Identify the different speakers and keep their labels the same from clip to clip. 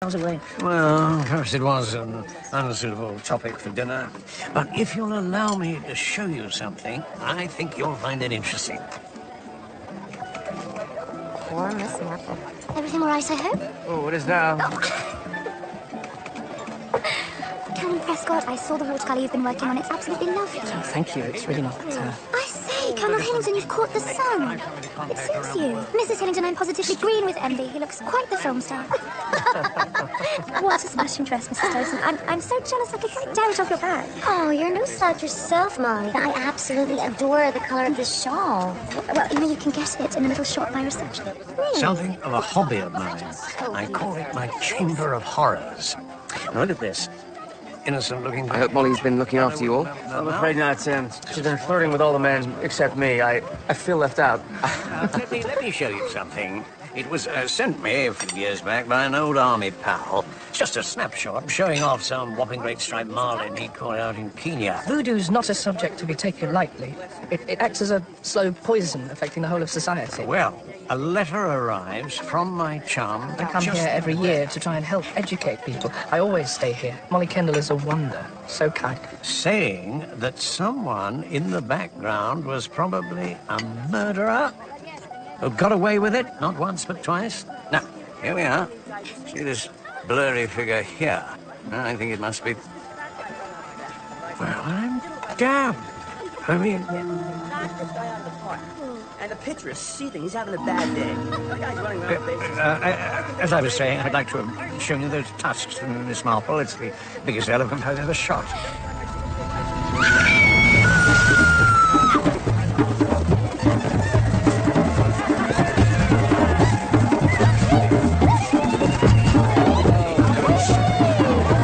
Speaker 1: How's it going?
Speaker 2: Well, perhaps it was an unsuitable topic for dinner. But if you'll allow me to show you something, I think you'll find it interesting.
Speaker 3: Poor Miss Marple. Everything all right, I hope?
Speaker 1: Oh, what is that?
Speaker 3: Captain Prescott, I saw the watercolour you've been working on. It's absolutely lovely.
Speaker 1: Oh, thank you. It's really not...
Speaker 3: I say, Colonel Hillington, you've caught the sun. It suits you. Mrs. Hillington, I'm positively green with envy. He looks quite the film star. What a smashing dress, Mrs. Towson. I'm so jealous I could quite tear it off your back. Oh, you're no slouch yourself, Molly. I absolutely adore the colour of this shawl. Well, you know, you can get it in a little shop by reception. Really?
Speaker 2: Something of a hobby of mine. I call it my chamber of horrors. Now, look at this. Innocent-looking...
Speaker 4: I hope Molly's been looking after you all.
Speaker 1: I'm afraid not, Sam. She's been flirting with all the men except me. I feel left out.
Speaker 2: let me show you something. It was sent me a few years back by an old army pal. It's just a snapshot showing off some whopping great striped marlin he caught out in Kenya.
Speaker 1: Voodoo's not a subject to be taken lightly. It acts as a slow poison affecting the whole of society.
Speaker 2: Well, a letter arrives from my chum.
Speaker 1: I come here every year to try and help educate people. I always stay here. Molly Kendall is a wonder. So kind.
Speaker 2: Saying that someone in the background was probably a murderer who got away with it, not once but twice. Now, here we are. See this blurry figure here? I think it must be... Well, I'm damned. I mean...
Speaker 5: And the picture is seething. He's having a bad day. The guy's running around
Speaker 2: as I was saying, I'd like to have shown you those tusks from Miss Marple. It's the biggest elephant I've ever shot.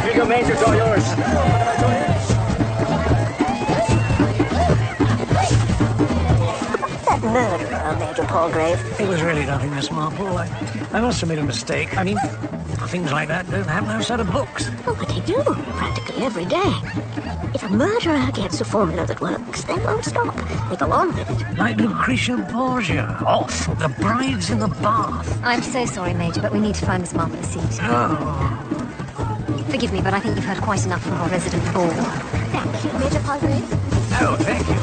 Speaker 5: Here you go, Major. It's all yours.
Speaker 3: Murderer, Major Palgrave.
Speaker 2: It was really nothing, Miss Marple. I must have made a mistake. I mean, things like that don't happen outside of books.
Speaker 3: Oh, but they do, practically every day. If a murderer gets a formula that works, they won't stop. They go on with it.
Speaker 2: Like Lucretia Borgia. Oh, the brides in the bath.
Speaker 6: I'm so sorry, Major, but we need to find Miss Marple a seat.
Speaker 2: Oh.
Speaker 6: Forgive me, but I think you've heard quite enough from our resident bore.
Speaker 3: Thank you, Major Palgrave.
Speaker 2: Oh, thank you.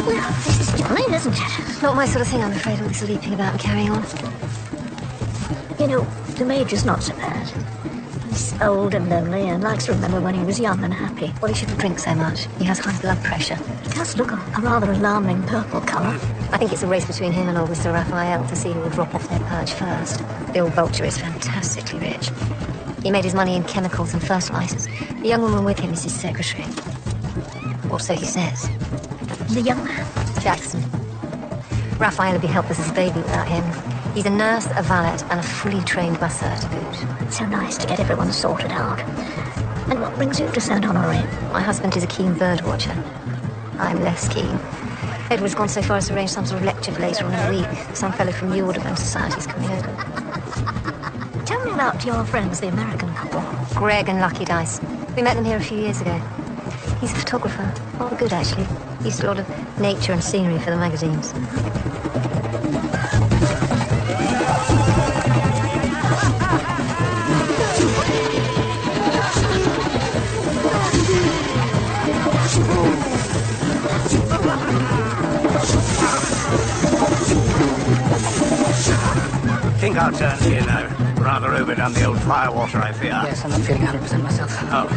Speaker 3: Well, this is jolly, isn't it?
Speaker 6: Not my sort of thing, I'm afraid, all this leaping about and carrying on.
Speaker 3: You know, the Major's not so bad. He's old and lonely and likes to remember when he was young and happy.
Speaker 6: Well, he shouldn't drink so much. He has high blood pressure.
Speaker 3: He does look a rather alarming purple colour.
Speaker 6: I think it's a race between him and old Mr. Raphael to see who will drop off their perch first. The old vulture is fantastically rich. He made his money in chemicals and fertilizers. The young woman with him is his secretary. Or so he says.
Speaker 3: The young man?
Speaker 6: Jackson. Raphael would be helpless as a baby without him. He's a nurse, a valet, and a fully trained masseur to boot.
Speaker 3: It's so nice to get everyone sorted out. And what brings you to Saint Honoré?
Speaker 6: My husband is a keen bird watcher. I'm less keen. Edward's gone so far as to arrange some sort of lecture for later on in the week. Some fellow from the Audubon Society's coming over.
Speaker 3: Tell me about your friends, the American couple.
Speaker 6: Greg and Lucky Dice. We met them here a few years ago. He's a photographer. Rather good, actually. He used a lot of nature and scenery for the magazines.
Speaker 2: Think our turns here now. Rather overdone the old firewater, I fear.
Speaker 1: Yes, I'm not feeling 100% myself.
Speaker 2: Oh.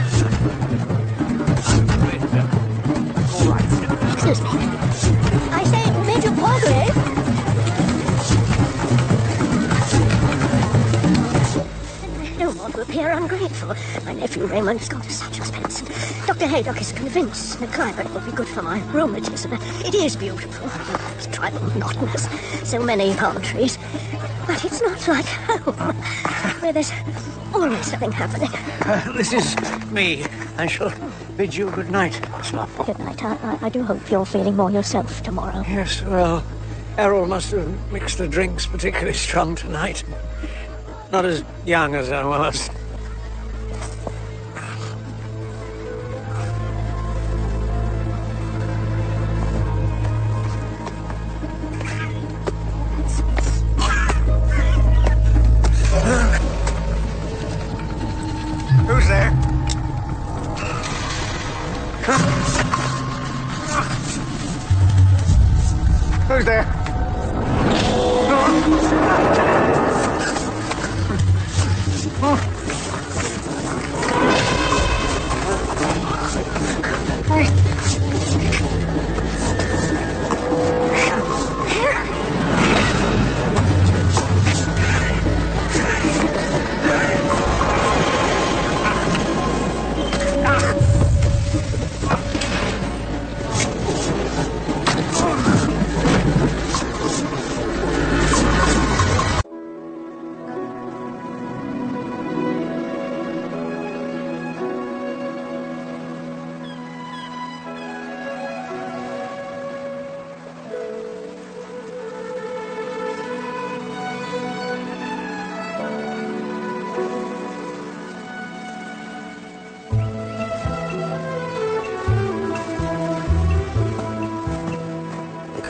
Speaker 3: Excuse me. I say, Major Palgrave. I don't want to appear ungrateful. My nephew Raymond's got such expense. Dr. Haydock is convinced the climate will be good for my rheumatism. It is beautiful. It's tribal monotonous. So many palm trees. But it's not like home, where there's always something happening.
Speaker 2: This is me. I shall bid you good night, Miss Marple.
Speaker 3: Good night. I do hope you're feeling more yourself tomorrow.
Speaker 2: Yes, well, Errol must have mixed the drinks particularly strong tonight. Not as young as I was.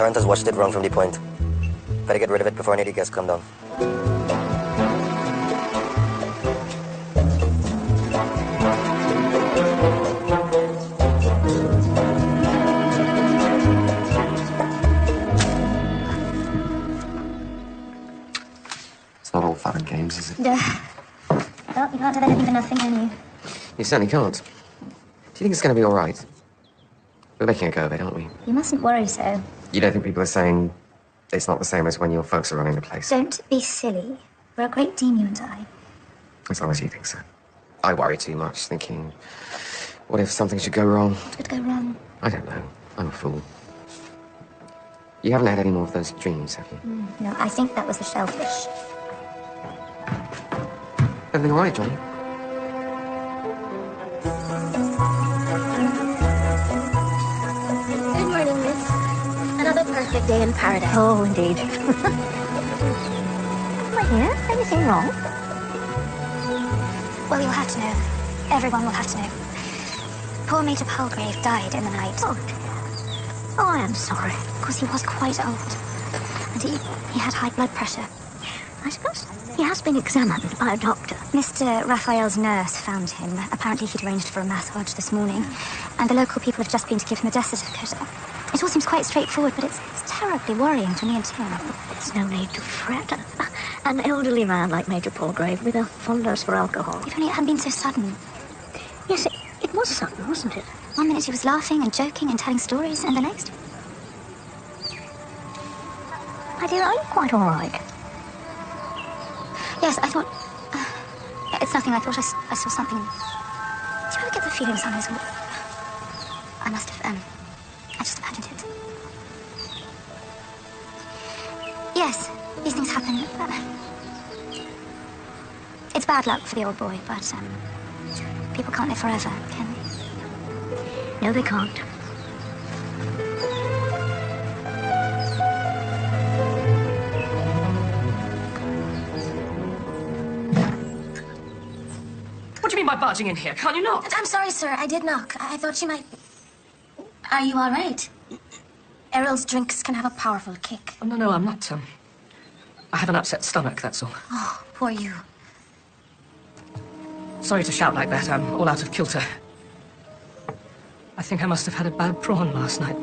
Speaker 7: current has washed it round from the point. Better get rid of it before any of the guests come down.
Speaker 4: It's not all fun and games, is it?
Speaker 3: Well, you can't have anything for nothing, can you?
Speaker 4: You certainly can't. Do you think it's going to be all right? We're making a go of it, aren't we?
Speaker 3: You mustn't worry so.
Speaker 4: You don't think people are saying it's not the same as when your folks are running the place?
Speaker 3: Don't be silly. We're a great team, you and I.
Speaker 4: As long as you think so. I worry too much, thinking, what if something should go wrong?
Speaker 3: What could go wrong?
Speaker 4: I don't know. I'm a fool. You haven't had any more of those dreams, have you?
Speaker 3: No, I think that was the shellfish.
Speaker 4: Everything all right, Johnny?
Speaker 3: Good morning, miss. Another perfect day in paradise.
Speaker 6: Oh, indeed. My dear, anything wrong?
Speaker 3: Well, you'll have to know. Everyone will have to know. Poor Major Palgrave died in the night.
Speaker 6: Oh, dear. Oh, I am sorry.
Speaker 3: Of course, he was quite old. And he had high blood pressure.
Speaker 6: I suppose he has been examined by a doctor.
Speaker 3: Mr. Raphael's nurse found him. Apparently, he'd arranged for a massage this morning. And the local people have just been to give him a death certificate. It all seems quite straightforward, but it's terribly worrying for me and Tim.
Speaker 6: There's no need to fret. An elderly man like Major Palgrave with a fondness for alcohol.
Speaker 3: If only it hadn't been so sudden.
Speaker 6: Yes, it was sudden, wasn't it?
Speaker 3: 1 minute he was laughing and joking and telling stories, and the next...
Speaker 6: My dear, are you quite all right?
Speaker 3: Yes, I thought... it's nothing. I thought I saw something... Do you ever get the feeling sometimes... I must have, I just imagined it. Yes, these things happen. It's bad luck for the old boy, but, people can't live forever, can they?
Speaker 6: No, they can't.
Speaker 1: What do you mean by barging in here? Can't you knock?
Speaker 3: I'm sorry, sir. I did knock. I thought you might... Are you all right? Errol's drinks can have a powerful kick.
Speaker 1: Oh, no, I'm not, I have an upset stomach, that's all.
Speaker 3: Oh, poor you.
Speaker 1: Sorry to shout like that. I'm all out of kilter. I think I must have had a bad prawn last night.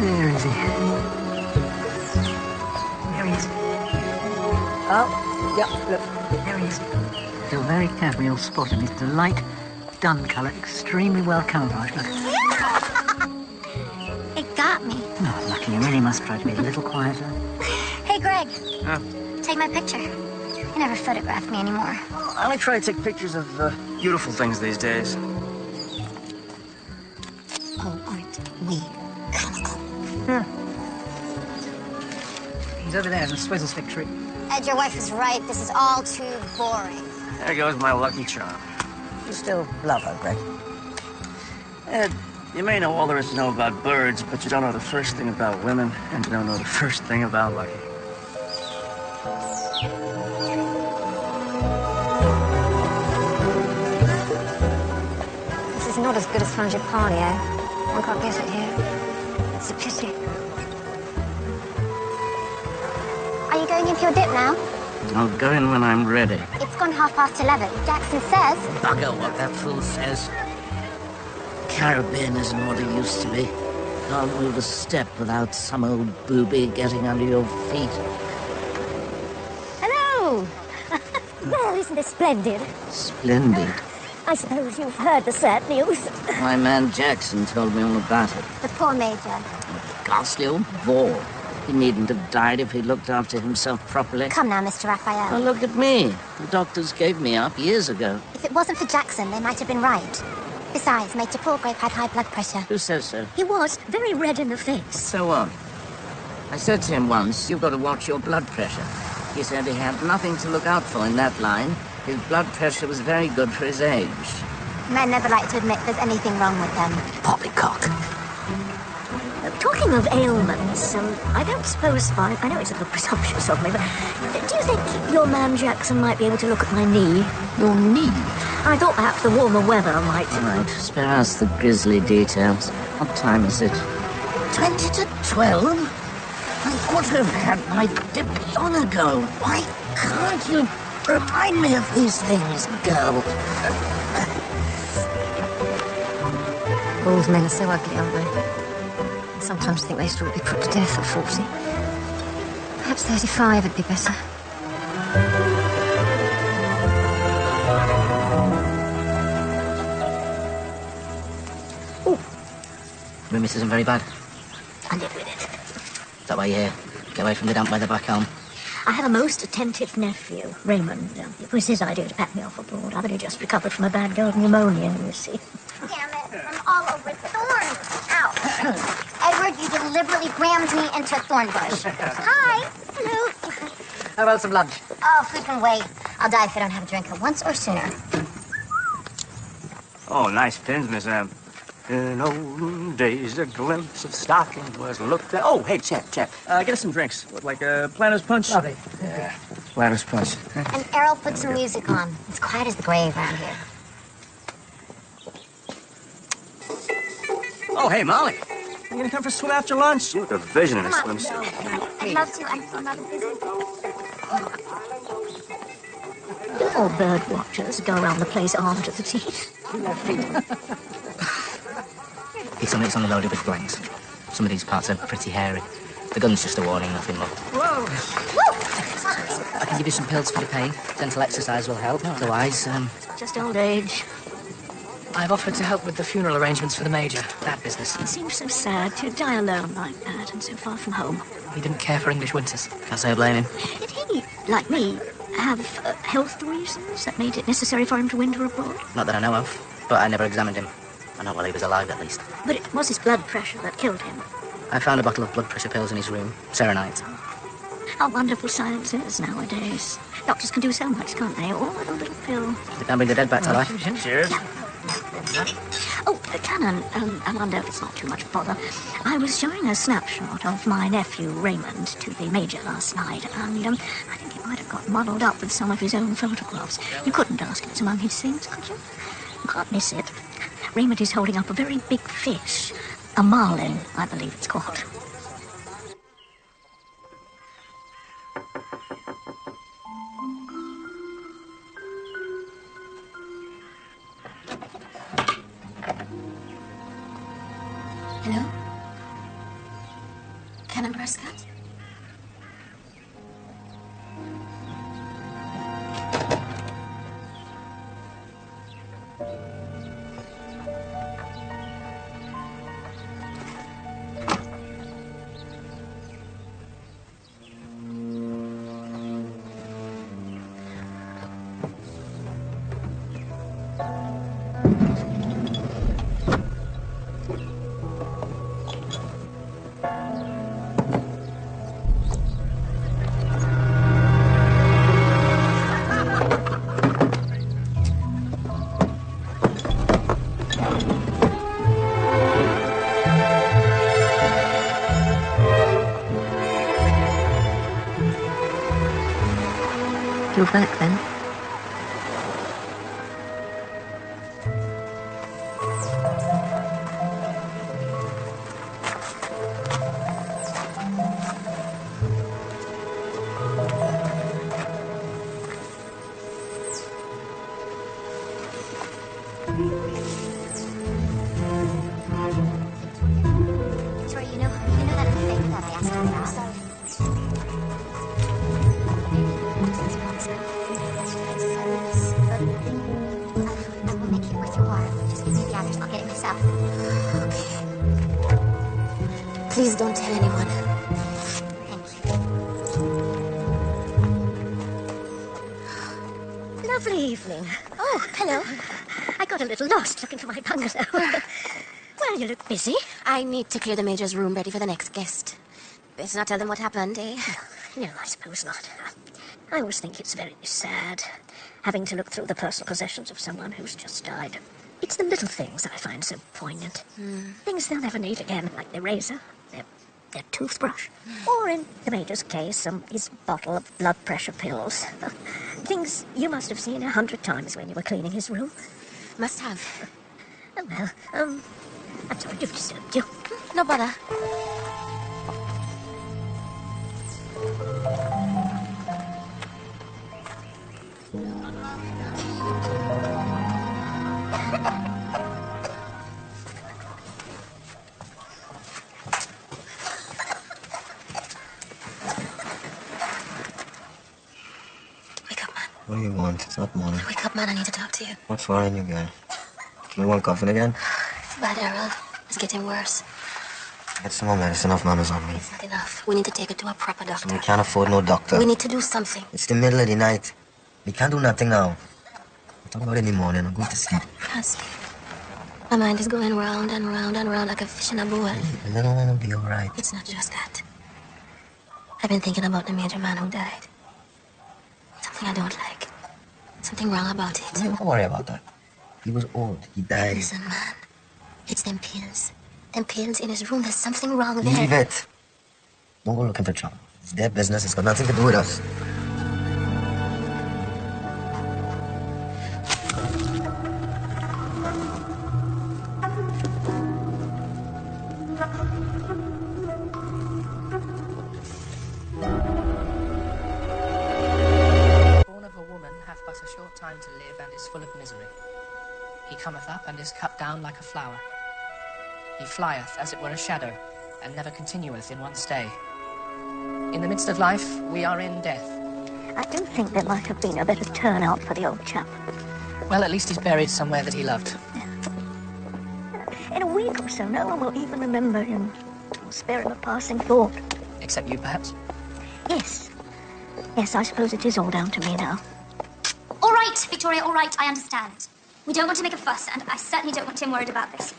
Speaker 5: Where is he? There he is. Oh, yeah, look, there he is. Feel very careful, you'll spot him. He's a light, dun colour, extremely well camouflaged. Look.
Speaker 3: It got me.
Speaker 5: Oh, lucky, you really must try to be a little quieter.
Speaker 3: Hey, Greg. Take my picture. You never photograph me anymore.
Speaker 5: I only try to take pictures of beautiful things these days.
Speaker 3: Oh, aren't we comical?
Speaker 5: Yeah. He's over there in the swizzle stick tree.
Speaker 3: Ed, your wife is right. This is all too boring.
Speaker 5: There goes my lucky charm. You still love her, Greg. Ed, you may know all there is to know about birds, but you don't know the first thing about women, and you don't know the first thing about Lucky.
Speaker 6: This is not as good as frangipane, eh? One can't get it here. It's a pity.
Speaker 3: Are you going in for your dip now?
Speaker 5: I'll go in when I'm ready.
Speaker 3: It's gone 11:30. Jackson says...
Speaker 2: Bugger what that fool says. Caribbean isn't what it used to be. Can't move a step without some old booby getting under your feet.
Speaker 6: Hello! Well, isn't this splendid?
Speaker 2: Splendid.
Speaker 6: I suppose you've heard the sad news.
Speaker 2: My man Jackson told me all about it.
Speaker 3: The poor Major.
Speaker 2: A ghastly old bore. He needn't have died if he'd looked after himself properly.
Speaker 3: Come now, Mr. Raphael.
Speaker 2: Well, look at me. The doctors gave me up years ago.
Speaker 3: If it wasn't for Jackson, they might have been right. Besides, Major Palgrave had high blood pressure.
Speaker 2: Who says so?
Speaker 6: He was very red in the face.
Speaker 2: So what? I said to him once, you've got to watch your blood pressure. He said he had nothing to look out for in that line. His blood pressure was very good for his age.
Speaker 3: Men never like to admit there's anything wrong with them.
Speaker 2: Poppycock.
Speaker 8: talking of ailments, I don't suppose I know it's a little presumptuous of me, but do you think your man Jackson might be able to look at my knee?
Speaker 5: Your knee?
Speaker 8: I thought perhaps the warmer weather might...
Speaker 5: All right, spare us the grisly details. What time is it? 20 to 12? I ought to have had my dips long ago. Why can't you remind me of these things, girl?
Speaker 6: Bald men are so ugly, aren't they? I sometimes think they should be put to death at 40. Perhaps 35 would be better.
Speaker 5: The miss isn't very bad.
Speaker 8: I live with it.
Speaker 5: Is that why you're here? Get away from the damp weather back home.
Speaker 8: I have a most attentive nephew, Raymond. It was his idea to pack me off abroad. I've only just recovered from a bad go of pneumonia, you see.
Speaker 3: Damn it, I'm all over thorns. Ow. Edward, you deliberately rammed me into a thorn bush. Hi. Hello.
Speaker 1: How about some lunch?
Speaker 3: Oh, food can wait. I'll die if I don't have a drink at once or sooner.
Speaker 9: Oh, nice pins, Miss M. In olden days, a glimpse of stocking was looked at. Oh, hey, Chet. Get us some drinks. What, like a Planter's Punch?
Speaker 1: Lovely.
Speaker 9: Yeah, Planter's Punch.
Speaker 3: And Errol put some music on. It's quiet as the grave around here.
Speaker 9: Oh, hey, Molly. You gonna come for a swim after lunch? You look a vision in a swimsuit.
Speaker 3: I'd love to. I'm not busy.
Speaker 8: Do all bird watchers go around the place armed to the teeth?
Speaker 5: It's only loaded with blanks. Some of these parts are pretty hairy. The gun's just a warning, nothing more.
Speaker 3: Whoa!
Speaker 5: I can give you some pills for the pain. Gentle exercise will help. Otherwise,
Speaker 8: Just old age.
Speaker 1: I've offered to help with the funeral arrangements for the Major. That business.
Speaker 8: It seems so sad to die alone like that and so far from home.
Speaker 1: He didn't care for English winters.
Speaker 5: can't say I blame him.
Speaker 8: Did he, like me, have health reasons that made it necessary for him to winter abroad?
Speaker 5: Not that I know of, but I never examined him. Or not while he was alive, at least.
Speaker 8: But it was his blood pressure that killed him.
Speaker 5: I found a bottle of blood pressure pills in his room. Serenite.
Speaker 8: How wonderful science is nowadays. Doctors can do so much, can't they? All with a little pill.
Speaker 5: They can't bring the dead back to life.
Speaker 9: Cheers.
Speaker 8: Oh, Canon, I wonder if it's not too much bother. I was showing a snapshot of my nephew, Raymond, to the Major last night, and I think it might have got muddled up with some of his own photographs. You couldn't ask if it's among his things, could you? You can't miss it. Raymond is holding up a very big fish. A marlin, I believe it's called.
Speaker 6: Hello? Canon Prescott? You're back then?
Speaker 3: Sorry, you know that thing that I asked you about? I will make it worth your while. Just keep the others. I'll get it myself.
Speaker 6: Okay. Please don't tell anyone.
Speaker 3: Thank you.
Speaker 8: Lovely evening. Oh, hello. I got a little lost looking for my bungalow. Well, you look busy.
Speaker 6: I need to clear the Major's room ready for the next guest. Better not tell them what happened, eh?
Speaker 8: No, I suppose not. I always think it's very sad, having to look through the personal possessions of someone who's just died. It's the little things that I find so poignant. Things they'll never need again, like their razor, their their toothbrush, or in the Major's case, his bottle of blood pressure pills. Things you must have seen 100 times when you were cleaning his room.
Speaker 6: Must have.
Speaker 8: Oh, well, I'm sorry to have disturbed you.
Speaker 6: No bother.
Speaker 4: What do you want? It's not morning.
Speaker 6: Wake up, man. I need to talk to you.
Speaker 4: What's worrying you again? You want coughing again?
Speaker 6: It's bad, Harold. It's getting worse.
Speaker 4: Get some more medicine off Mama's on me.
Speaker 6: It's not enough. We need to take her to a proper doctor.
Speaker 4: We can't afford no doctor.
Speaker 6: We need to do something.
Speaker 4: It's the middle of the night. We can't do nothing now. We'll talk about it in the morning. I'll go to sleep.
Speaker 6: Can't sleep. My mind is going round and round and round like a fish in a bowl.
Speaker 4: A little one will be all right.
Speaker 6: It's not just that. I've been thinking about the major man who died. Something I don't like. Something wrong about it.
Speaker 4: Don't worry about that. He was old. He died.
Speaker 6: Listen, man. It's them pills. Them pills in his room. There's something wrong there.
Speaker 4: Leave it. Don't go looking for trouble. It's their business. It's got nothing to do with us.
Speaker 1: A short time to live and is full of misery. He cometh up and is cut down like a flower. He flieth as it were a shadow, and never continueth in one stay. In the midst of life, we are in death.
Speaker 8: I do think there might have been a better turnout for the old chap.
Speaker 1: Well, at least he's buried somewhere that he loved.
Speaker 8: In a week or so, no one will even remember him, or spare him a passing thought.
Speaker 1: Except you, perhaps?
Speaker 8: Yes. Yes, I suppose it is all down to me now.
Speaker 3: All right, Victoria, all right, I understand. We don't want to make a fuss, and I certainly don't want Tim worried about this.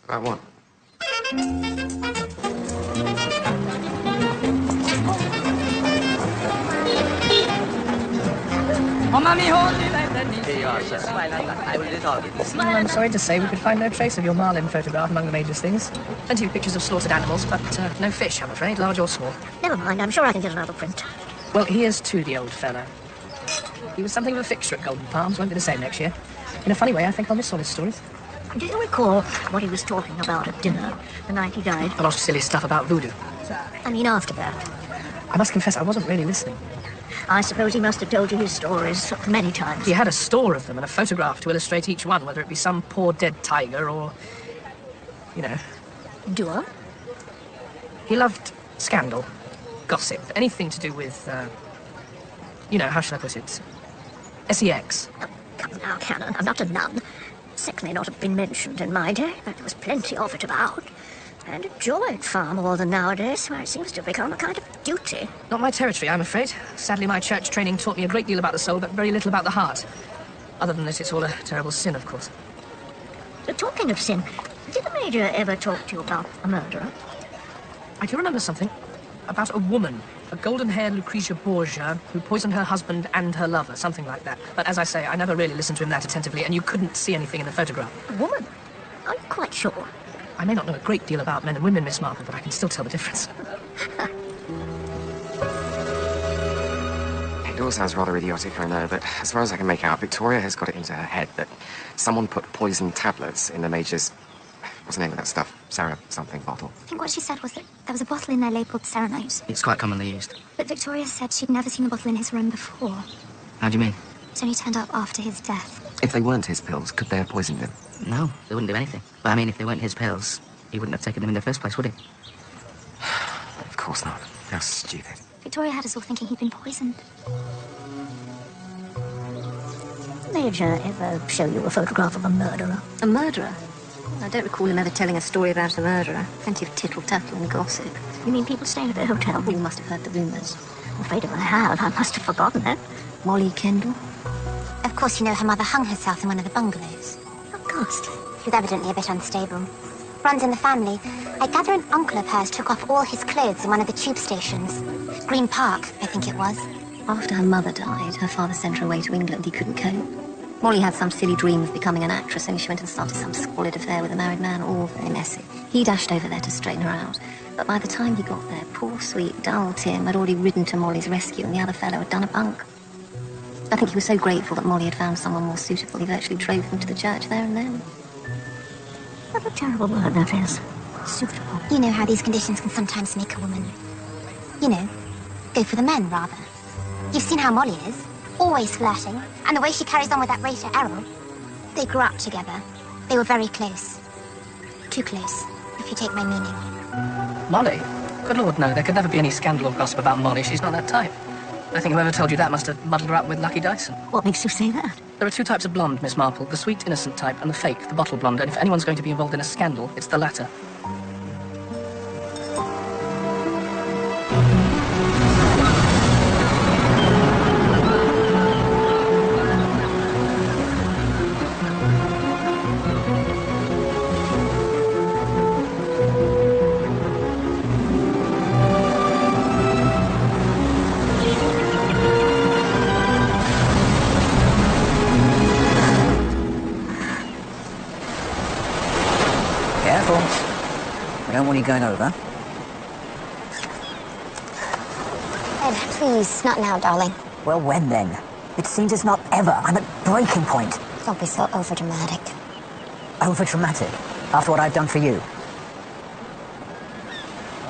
Speaker 4: About what?
Speaker 1: Well, I'm sorry to say we could find no trace of your marlin photograph among the Major's things. Plenty of pictures of slaughtered animals, but no fish, I'm afraid, large or small.
Speaker 8: Never mind, I'm sure I can get another print.
Speaker 1: Well, here's to the old fellow. He was something of a fixture at Golden Palms. Won't be the same next year. In a funny way, I think I'll miss all his stories.
Speaker 8: Do you recall what he was talking about at dinner the night he died?
Speaker 1: A lot of silly stuff about voodoo.
Speaker 8: I mean, after that.
Speaker 1: I must confess, I wasn't really listening.
Speaker 8: I suppose he must have told you his stories many times.
Speaker 1: He had a store of them and a photograph to illustrate each one, whether it be some poor dead tiger or, you know.
Speaker 8: Duo?
Speaker 1: He loved scandal, gossip, anything to do with, you know, how should I put it? Sex.
Speaker 8: Oh, come now, Canon, I'm not a nun. Sex may not have been mentioned in my day, but there was plenty of it about. And enjoyed far more than nowadays, where it seems to have become a kind of duty.
Speaker 1: Not my territory, I'm afraid. Sadly, my church training taught me a great deal about the soul, but very little about the heart. Other than that, it's all a terrible sin, of course.
Speaker 8: So, talking of sin, did the Major ever talk to you about a murderer?
Speaker 1: I do remember something about a woman, a golden-haired Lucretia Borgia, who poisoned her husband and her lover, something like that. But as I say, I never really listened to him that attentively, and you couldn't see anything in the photograph.
Speaker 8: A woman? Are you quite sure?
Speaker 1: I may not know a great deal about men and women, Miss Marple, but I can still tell the difference.
Speaker 4: It all sounds rather idiotic, I know, but as far as I can make out, Victoria has got it into her head that someone put poison tablets in the Major's... What's the name of that stuff? Sarah something bottle.
Speaker 3: I think what she said was that there was a bottle in there labelled Serenite.
Speaker 9: It's quite commonly used.
Speaker 3: But Victoria said she'd never seen the bottle in his room before.
Speaker 9: How do you mean?
Speaker 3: It's only turned up after his death.
Speaker 4: If they weren't his pills, could they have poisoned him?
Speaker 9: No, they wouldn't do anything. But I mean, if they weren't his pills, he wouldn't have taken them in the first place, would he?
Speaker 4: Of course not. How stupid.
Speaker 3: Victoria had us all thinking he'd been poisoned.
Speaker 8: Did the Major ever show you a photograph of a murderer?
Speaker 6: A murderer? I don't recall him ever telling a story about a murderer. Plenty of tittle-tattle and gossip.
Speaker 8: You mean people staying at their hotel?
Speaker 6: You must have heard the rumours.
Speaker 8: I'm afraid if I have, I must have forgotten that.
Speaker 6: Molly Kendall?
Speaker 3: Of course, you know her mother hung herself in one of the bungalows.
Speaker 8: How ghastly.
Speaker 3: She was evidently a bit unstable. Runs in the family. I gather an uncle of hers took off all his clothes in one of the tube stations. Green Park, I think it was.
Speaker 6: After her mother died, her father sent her away to England. He couldn't cope. Molly had some silly dream of becoming an actress, and she went and started some squalid affair with a married man, all very messy. He dashed over there to straighten her out, but by the time he got there, poor, sweet, dull Tim had already ridden to Molly's rescue, and the other fellow had done a bunk. I think he was so grateful that Molly had found someone more suitable, he virtually drove them to the church there and then.
Speaker 8: What a terrible word that is. Suitable.
Speaker 3: You know how these conditions can sometimes make a woman, you know, go for the men, rather. You've seen how Molly is. Always flirting. And the way she carries on with that Rachel Errol. They grew up together. They were very close. Too close, if you take my meaning.
Speaker 1: Molly? Good Lord, no. There could never be any scandal or gossip about Molly. She's not that type. I think whoever told you that must have muddled her up with Lucky Dyson.
Speaker 8: What makes you say that?
Speaker 1: There are two types of blonde, Miss Marple. The sweet, innocent type and the fake, the bottle blonde. And if anyone's going to be involved in a scandal, it's the latter.
Speaker 5: Going over.
Speaker 3: Ed, please, not now, darling.
Speaker 5: Well, when then? It seems it's not ever. I'm at breaking point.
Speaker 3: Don't be so overdramatic.
Speaker 5: Overdramatic? After what I've done for you?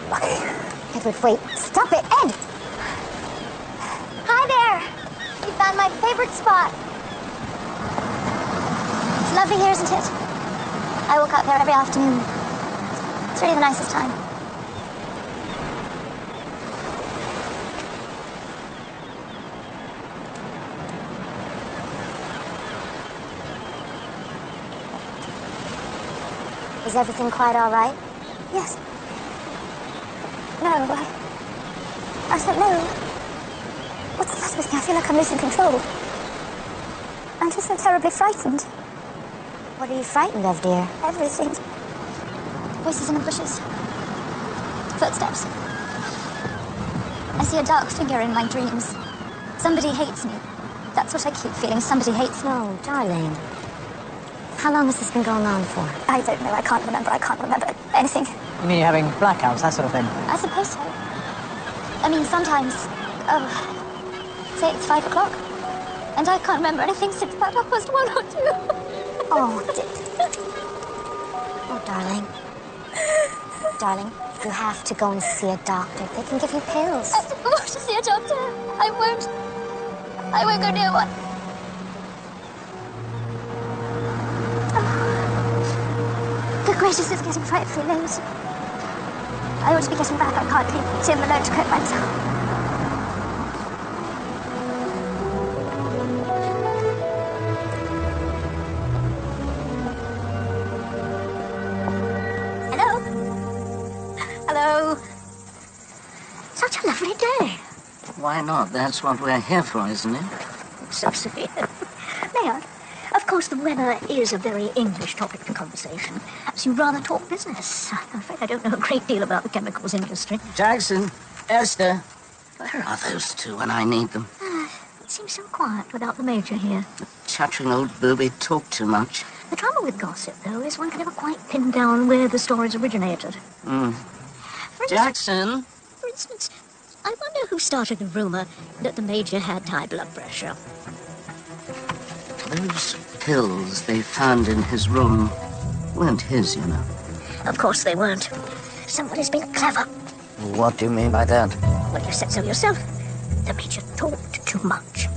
Speaker 5: Lucky.
Speaker 3: Edward, wait. Stop it, Ed! Hi there! You found my favorite spot. It's lovely here, isn't it? I walk out there every afternoon. It's really the nicest time. Is everything quite all right? Yes. No, I don't know. What's the matter with me? I feel like I'm losing control. I'm just so terribly frightened. What are you frightened of, dear? Everything. Voices in the bushes. Footsteps. I see a dark figure in my dreams. Somebody hates me. That's what I keep feeling. Somebody hates me.
Speaker 6: Oh, darling. How long has this been going on for?
Speaker 3: I don't know. I can't remember. I can't remember anything.
Speaker 5: You mean you're having blackouts, that sort of thing?
Speaker 3: I suppose so. I mean, sometimes... Oh, say it's 5 o'clock. And I can't remember anything since about 1:30 or 2.
Speaker 6: Oh, oh, darling. Darling, you have to go and see a doctor. They can give you pills.
Speaker 3: I don't want to see a doctor. I won't go near one. Oh. Good gracious, it's getting frightfully late. I ought to be getting back. I can't leave Tim alone to cook myself.
Speaker 8: Such a lovely day.
Speaker 5: Why not? That's what we're here for, isn't it?
Speaker 8: So sweet. Mayor, of course the weather is a very English topic for conversation. So you'd rather talk business. I'm afraid I don't know a great deal about the chemicals industry.
Speaker 5: Jackson, Esther, where are those two when I need them?
Speaker 8: It seems so quiet without the Major here.
Speaker 5: The chattering old booby talk too much.
Speaker 8: The trouble with gossip, though, is one can never quite pin down where the stories originated.
Speaker 5: Jackson?
Speaker 8: For instance, I wonder who started the rumor that the Major had high blood pressure.
Speaker 5: Those pills they found in his room weren't his, you know.
Speaker 8: Of course they weren't. Somebody's been clever.
Speaker 5: What do you mean by that?
Speaker 8: Well, you said so yourself. The Major talked too much.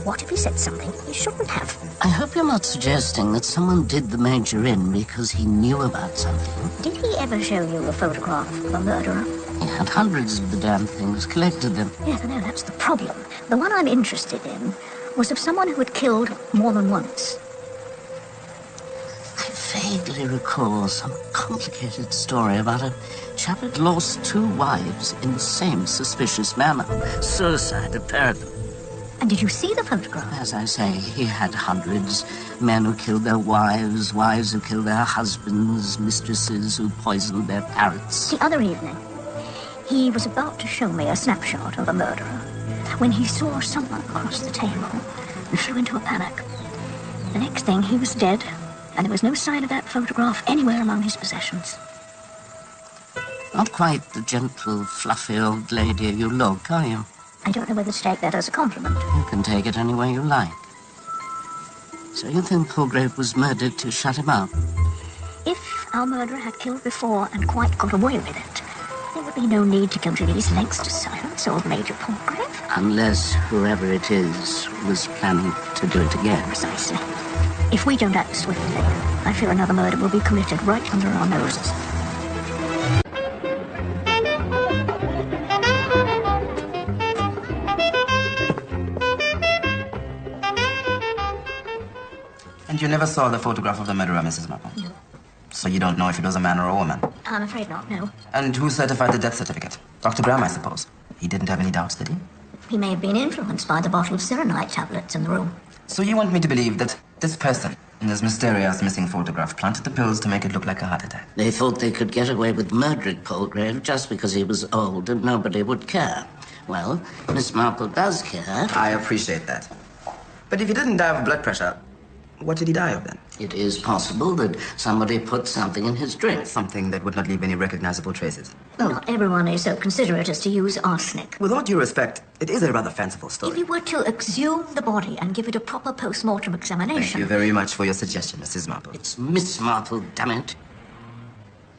Speaker 8: What if he said something he shouldn't have?
Speaker 5: I hope you're not suggesting that someone did the Major in because he knew about something.
Speaker 8: Did he ever show you a photograph of a murderer?
Speaker 5: He had hundreds of the damn things, collected them.
Speaker 8: Yes, I know, that's the problem. The one I'm interested in was of someone who had killed more than once.
Speaker 5: I vaguely recall some complicated story about a chap who'd lost 2 wives in the same suspicious manner. Suicide, apparently.
Speaker 8: And did you see the photograph?
Speaker 5: As I say, he had hundreds. Men who killed their wives, wives who killed their husbands, mistresses who poisoned their parrots.
Speaker 8: The other evening, he was about to show me a snapshot of a murderer when he saw someone across the table and flew into a panic. The next thing, he was dead, and there was no sign of that photograph anywhere among his possessions.
Speaker 5: Not quite the gentle, fluffy old lady you look, are you?
Speaker 8: I don't know whether to take that as a compliment.
Speaker 5: You can take it any way you like. So you think Palgrave was murdered to shut him up?
Speaker 8: If our murderer had killed before and quite got away with it, there would be no need to go to these lengths to silence old Major Palgrave.
Speaker 5: Unless whoever it is was planning to do it again.
Speaker 8: Precisely. If we don't act swiftly, I fear another murder will be committed right under our noses.
Speaker 10: And you never saw the photograph of the murderer, Mrs. Marple?
Speaker 8: No.
Speaker 10: So you don't know if it was a man or a woman?
Speaker 8: I'm afraid not, no.
Speaker 10: And who certified the death certificate? Dr. Brown, I suppose. He didn't have any doubts, did he?
Speaker 8: He may have been influenced by the bottle of serenite tablets in the room.
Speaker 10: So you want me to believe that this person in this mysterious missing photograph planted the pills to make it look like a heart attack?
Speaker 5: They thought they could get away with murdering Palgrave just because he was old and nobody would care. Well, Miss Marple does care.
Speaker 10: I appreciate that. But if he didn't die of blood pressure, what did he die of then?
Speaker 5: It is possible that somebody put something in his drink.
Speaker 10: Something that would not leave any recognizable traces.
Speaker 8: Well, not everyone is so considerate as to use arsenic.
Speaker 10: With all due respect, it is a rather fanciful story.
Speaker 8: If you were to exhume the body and give it a proper post-mortem examination...
Speaker 10: Thank you very much for your suggestion, Mrs. Marple.
Speaker 5: It's Miss Marple, damn it.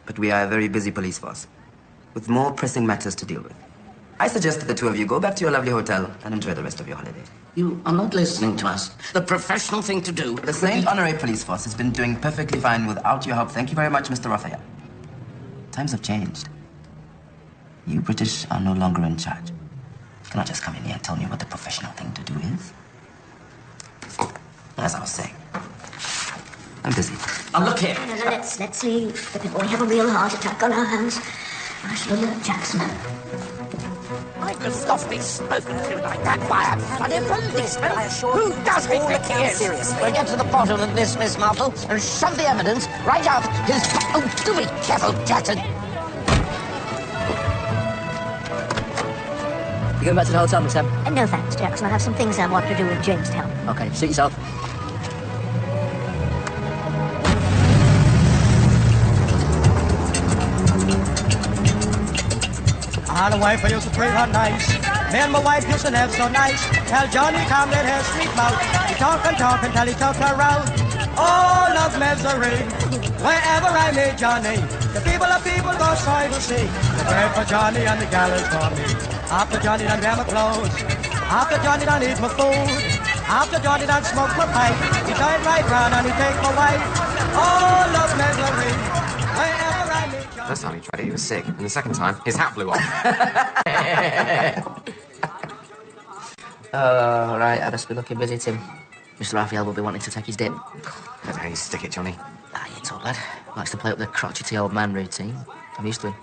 Speaker 10: But we are a very busy police force, with more pressing matters to deal with. I suggest that the two of you go back to your lovely hotel and enjoy the rest of your holiday.
Speaker 5: You are not listening to us. The professional thing to do.
Speaker 10: The Saint Honoré Police Force has been doing perfectly fine without your help. Thank you very much, Mr. Raphael. Times have changed. You British are no longer in charge. You cannot just come in here and tell me what the professional thing to do is. As I was saying, I'm busy.
Speaker 5: Oh, look here.
Speaker 8: No, let's leave before we have a real heart attack on our hands. I shall alert Jackson.
Speaker 2: I could not be spoken to like that by a bloody policeman. Who does think he is? Seriously.
Speaker 5: We'll get to the bottom of this, Miss Marple, and shove the evidence right up his... Oh, do be careful, Jackson.
Speaker 1: You going back to the hotel, Miss Sam?
Speaker 8: No thanks, Jackson. I have some things I want to do in Jamestown.
Speaker 1: Okay, suit yourself.
Speaker 11: I had a wife I used to treat her nice. Me and my wife used to live so nice. Tell Johnny come let his sweet mouth. He talk until he took her out. Oh, love misery. Wherever I meet Johnny, the people go sight to see. The bed for Johnny and the gallows for me. After Johnny done wear my clothes. After Johnny done eat my food. After Johnny done smoke my pipe. He died right round and he take my wife. Oh, love misery. Wherever I meet Johnny.
Speaker 4: First time he tried it, he was sick. And the second time, his hat blew off.
Speaker 1: Oh, right, I must be looking busy, Tim. Mr. Raphael will be wanting to take his dip.
Speaker 4: That's how you stick it, Johnny.
Speaker 1: Ah, you told lad. Likes to play up the crotchety old man routine. I'm used to him.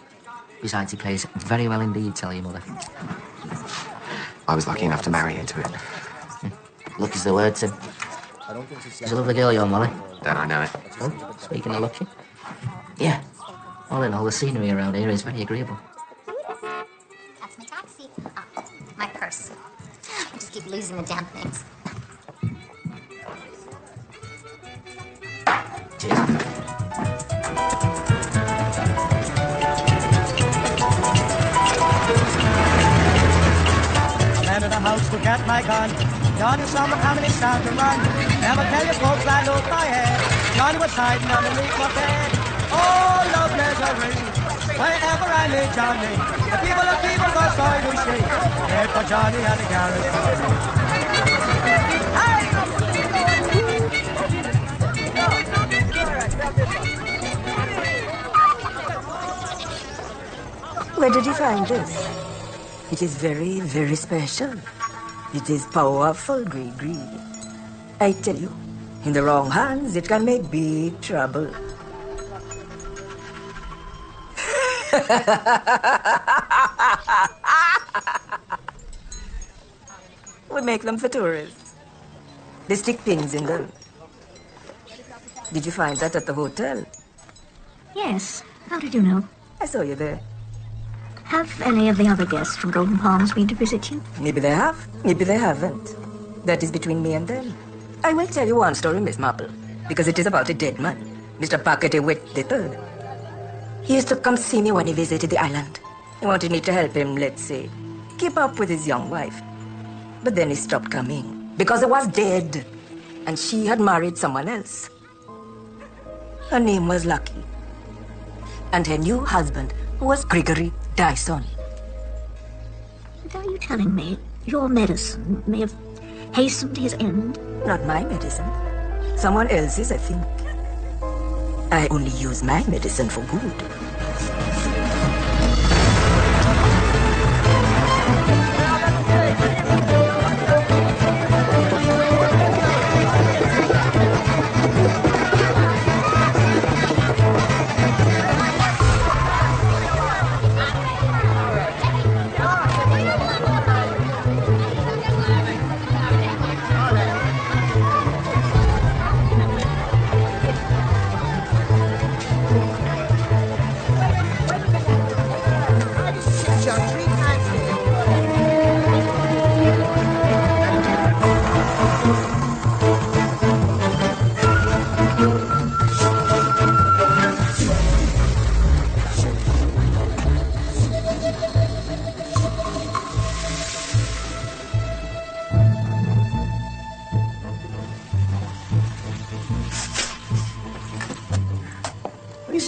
Speaker 1: Besides, he plays very well indeed, tell your mother.
Speaker 4: I was lucky enough to marry into it.
Speaker 1: Lucky's the word, Tim. She's a lovely girl, your Molly.
Speaker 4: Don't I know it?
Speaker 1: Oh, speaking of lucky. Yeah. All in all, the scenery around here is very agreeable.
Speaker 3: That's my taxi. Oh, my purse. I just keep losing the damn things.
Speaker 1: Cheers.
Speaker 11: Ran to the house to get my gun. Johnny saw me coming, he started to run. Never tell you folks I lose my head. Johnny was hiding underneath my bed. Oh, love misery. Wherever I meet Johnny, the people go sorry to see. Head for Johnny and the garage for me.
Speaker 12: Where did you find this? It is very, very special. It is powerful, Gree. I tell you, in the wrong hands, it can make big trouble. We make them for tourists. They stick pins in them. Did you find that at the hotel?
Speaker 8: Yes. How did you know?
Speaker 12: I saw you there.
Speaker 8: Have any of the other guests from Golden Palms been to visit you?
Speaker 12: Maybe they have, maybe they haven't. That is between me and them. I will tell you one story, Miss Marple, because it is about a dead man, Mr. Packard Witt III. He used to come see me when he visited the island. He wanted me to help him, let's say, keep up with his young wife. But then he stopped coming because he was dead, and she had married someone else. Her name was Lucky, and her new husband was Gregory Dyson.
Speaker 8: Are you telling me your medicine may have hastened his end?
Speaker 12: Not my medicine. Someone else's, I think. I only use my medicine for good.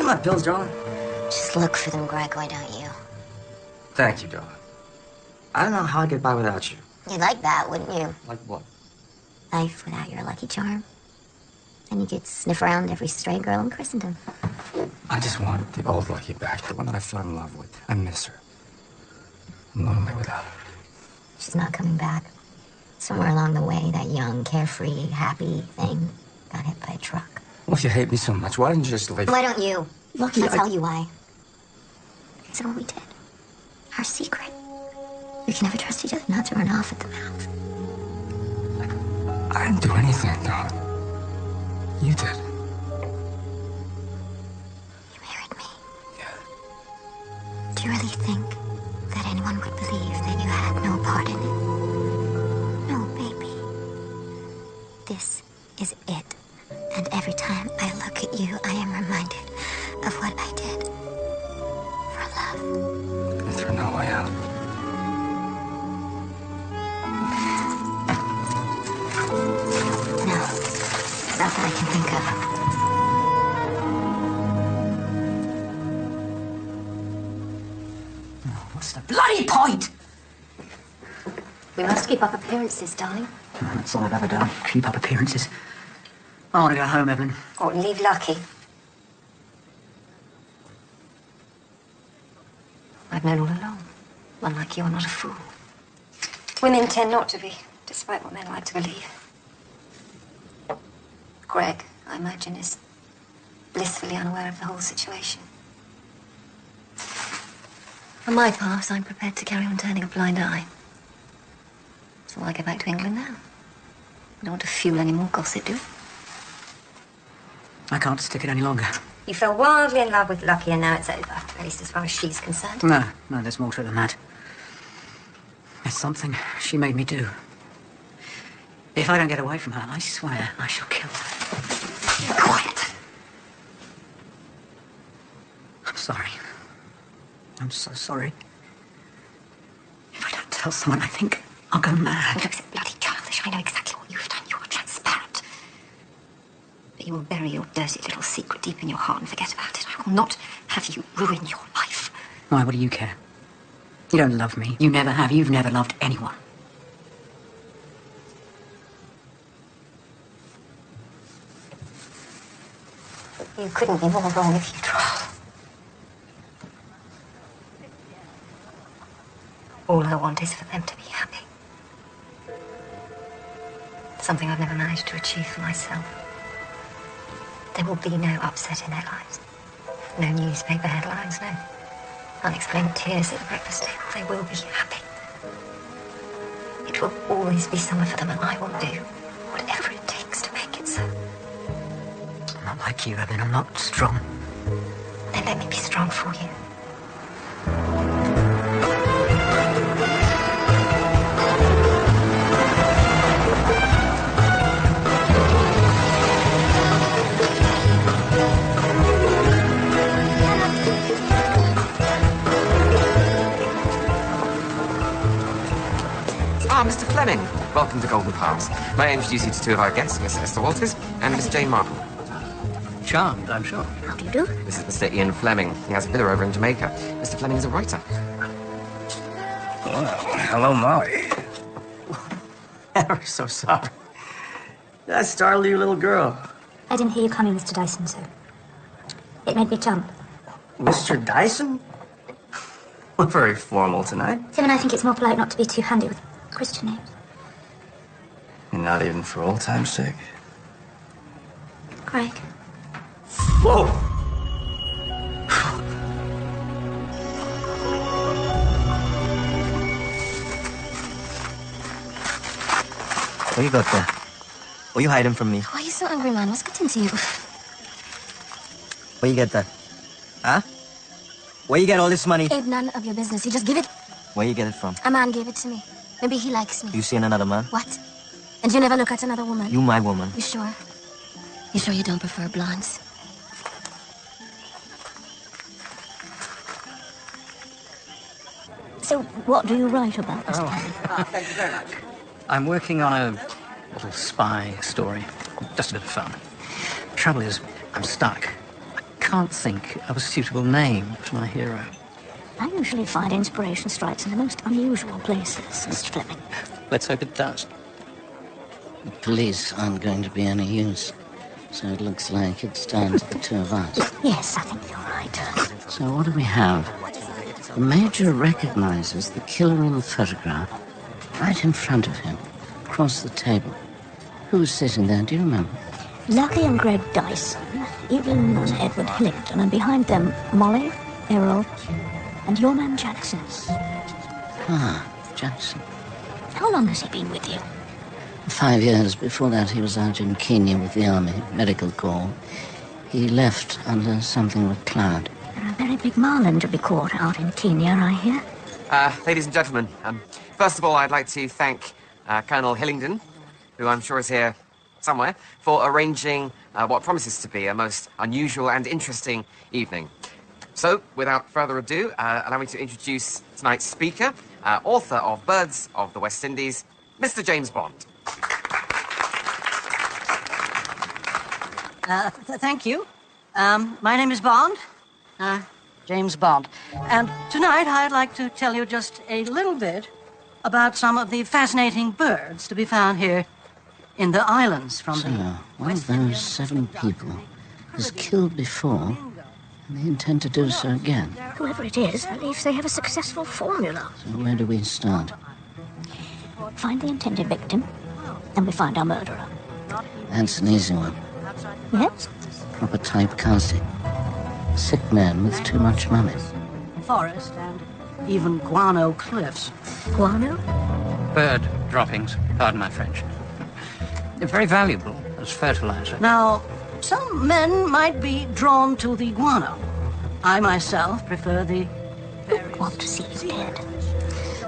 Speaker 9: My pills, darling.
Speaker 6: Just look for them, Greg, why don't you?
Speaker 9: Thank you, darling. I don't know how I'd get by without you.
Speaker 6: You'd like that, wouldn't you?
Speaker 9: Like what?
Speaker 6: Life without your lucky charm. Then you could sniff around every stray girl in Christendom.
Speaker 9: I just want the old Lucky back, the one that I fell in love with. I miss her. I'm lonely without her.
Speaker 6: She's not coming back. Somewhere along the way, that young, carefree, happy thing got hit by a truck.
Speaker 9: Well, if you hate me so much, why didn't you just leave?
Speaker 6: Why don't you?
Speaker 9: Lucky,
Speaker 6: I'll tell you why. It's all we did. Our secret. We can never trust each other not to run off at the mouth.
Speaker 9: I didn't do anything, darling. You did.
Speaker 6: You married me.
Speaker 9: Yeah.
Speaker 6: Do you really think that anyone would believe that you had no part in it? No, baby. This is it. And every time I look at you, I am reminded of what I did for love.
Speaker 9: Is there no way out?
Speaker 6: No, not that I can think of.
Speaker 5: Oh, what's the bloody point?
Speaker 6: We must keep up appearances, darling.
Speaker 5: Oh, that's all I've ever done. Keep up appearances. I want to go home, Evelyn.
Speaker 6: Or leave Lucky. I've known all along. One like you are not a fool. Women tend not to be, despite what men like to believe. Greg, I imagine, is blissfully unaware of the whole situation. For my part, I'm prepared to carry on turning a blind eye. So I go back to England now. I don't want to fuel any more gossip, do I?
Speaker 5: I can't stick it any longer.
Speaker 6: You fell wildly in love with Lucky and now it's over, at least as far as she's concerned.
Speaker 5: No, there's more to it than that. There's something she made me do. If I don't get away from her, I swear I shall kill her.
Speaker 6: Quiet.
Speaker 5: I'm sorry. I'm so sorry. If I don't tell someone, I think I'll go mad.
Speaker 6: Look, it's bloody childish. I know exactly what you've done. You're transparent. But you will bury your dirty little secret deep in your heart and forget about it. I will not have you ruin your life.
Speaker 5: Why, what do you care? You don't love me. You never have. You've never loved anyone.
Speaker 6: You couldn't be more wrong if you tried. All I want is for them to be happy. Something I've never managed to achieve for myself. There will be no upset in their lives. No newspaper headlines, no unexplained tears at the breakfast table. They will be happy. It will always be summer for them, and I will do whatever it takes to make it so.
Speaker 5: I'm not like you, Evelyn. I'm not strong.
Speaker 6: Then let me be strong for you.
Speaker 4: Ah, Mr. Fleming. Welcome to Golden Palms. May I introduce you to two of our guests, Miss Esther Walters and Miss Jane Marple.
Speaker 2: Charmed, I'm sure.
Speaker 8: How do you do?
Speaker 4: This is Mr. Ian Fleming. He has a villa over in Jamaica. Mr. Fleming is a writer.
Speaker 9: Well, hello, Molly. I'm so sorry. Did I startle you, little girl?
Speaker 3: I didn't hear you coming, Mr. Dyson, so it made me jump.
Speaker 9: Mr. Dyson? We're very formal tonight.
Speaker 3: Tim and I think it's more polite not to be too handy with Christian names.
Speaker 9: And not even for old time's sake.
Speaker 3: Craig.
Speaker 9: Whoa!
Speaker 10: What you got there? What you hiding from me?
Speaker 6: Why are you so angry, man? What's getting to you?
Speaker 10: Where you get that? Huh? Where you get all this money?
Speaker 6: Ain't none of your business. You just give it.
Speaker 10: Where you get it from?
Speaker 6: A man gave it to me. Maybe he likes me.
Speaker 10: You seen another man?
Speaker 6: What? And you never look at another woman?
Speaker 10: You my woman.
Speaker 6: You sure? You sure you don't prefer blondes?
Speaker 8: So, what do you write about, Mr. Fleming?
Speaker 2: Thank you very much. I'm working on a little spy story. Just a bit of fun. Trouble is, I'm stuck. I can't think of a suitable name for my hero.
Speaker 8: I usually find inspiration strikes in the most unusual places, Mr. Fleming.
Speaker 2: Let's hope it does.
Speaker 5: The police aren't going to be any use, so it looks like it's down to the two of us.
Speaker 8: Yes, I think you're right.
Speaker 5: So what do we have? The Major recognizes the killer in the photograph right in front of him, across the table. Who was sitting there, do you remember?
Speaker 8: Lucky and Greg Dyson, Evelyn and Edward Hillington, and behind them, Molly, Errol, and your man Jackson.
Speaker 5: Ah, Jackson.
Speaker 8: How long has he been with you?
Speaker 5: 5 years. Before that, he was out in Kenya with the army, medical corps. He left under something of a cloud.
Speaker 8: You're a very big marlin to be caught out in Kenya, I hear.
Speaker 4: Ladies and gentlemen, first of all, I'd like to thank Colonel Hillingdon, who I'm sure is here somewhere, for arranging what promises to be a most unusual and interesting evening. So, without further ado, allow me to introduce tonight's speaker, author of Birds of the West Indies, Mr. James Bond.
Speaker 13: Thank you. My name is Bond, James Bond. And tonight I'd like to tell you just a little bit about some of the fascinating birds to be found here in the islands from
Speaker 5: So,
Speaker 13: the...
Speaker 5: one of those 7 people was killed before, and they intend to do so again.
Speaker 8: Whoever it is believes they have a successful formula.
Speaker 5: So where do we start?
Speaker 8: Find the intended victim, and we find our murderer.
Speaker 5: That's an easy one.
Speaker 8: Yes?
Speaker 5: Proper typecasting. Sick man with too much money.
Speaker 13: forest and even guano cliffs.
Speaker 8: Guano?
Speaker 2: Bird droppings, pardon my French. They're very valuable as fertilizer.
Speaker 13: Now, some men might be drawn to the guano. I myself prefer the...
Speaker 8: Want to see you dead.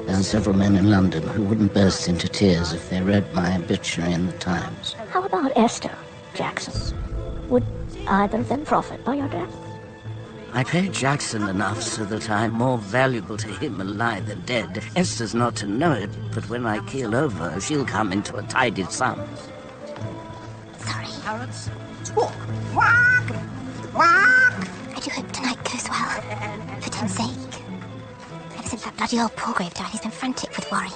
Speaker 5: There are several men in London who wouldn't burst into tears if they read my obituary in the Times.
Speaker 8: How about Esther, Jackson? Would either of them profit by your death?
Speaker 5: I paid Jackson enough so that I'm more valuable to him alive than dead. Esther's not to know it, but when I keel over, she'll come into a tidy sum.
Speaker 8: Sorry.
Speaker 13: Parrots?
Speaker 8: Squawk! Quack! Quack! I do hope tonight goes well. For Tim's sake. Ever since that bloody old Palgrave died, he's been frantic with worry.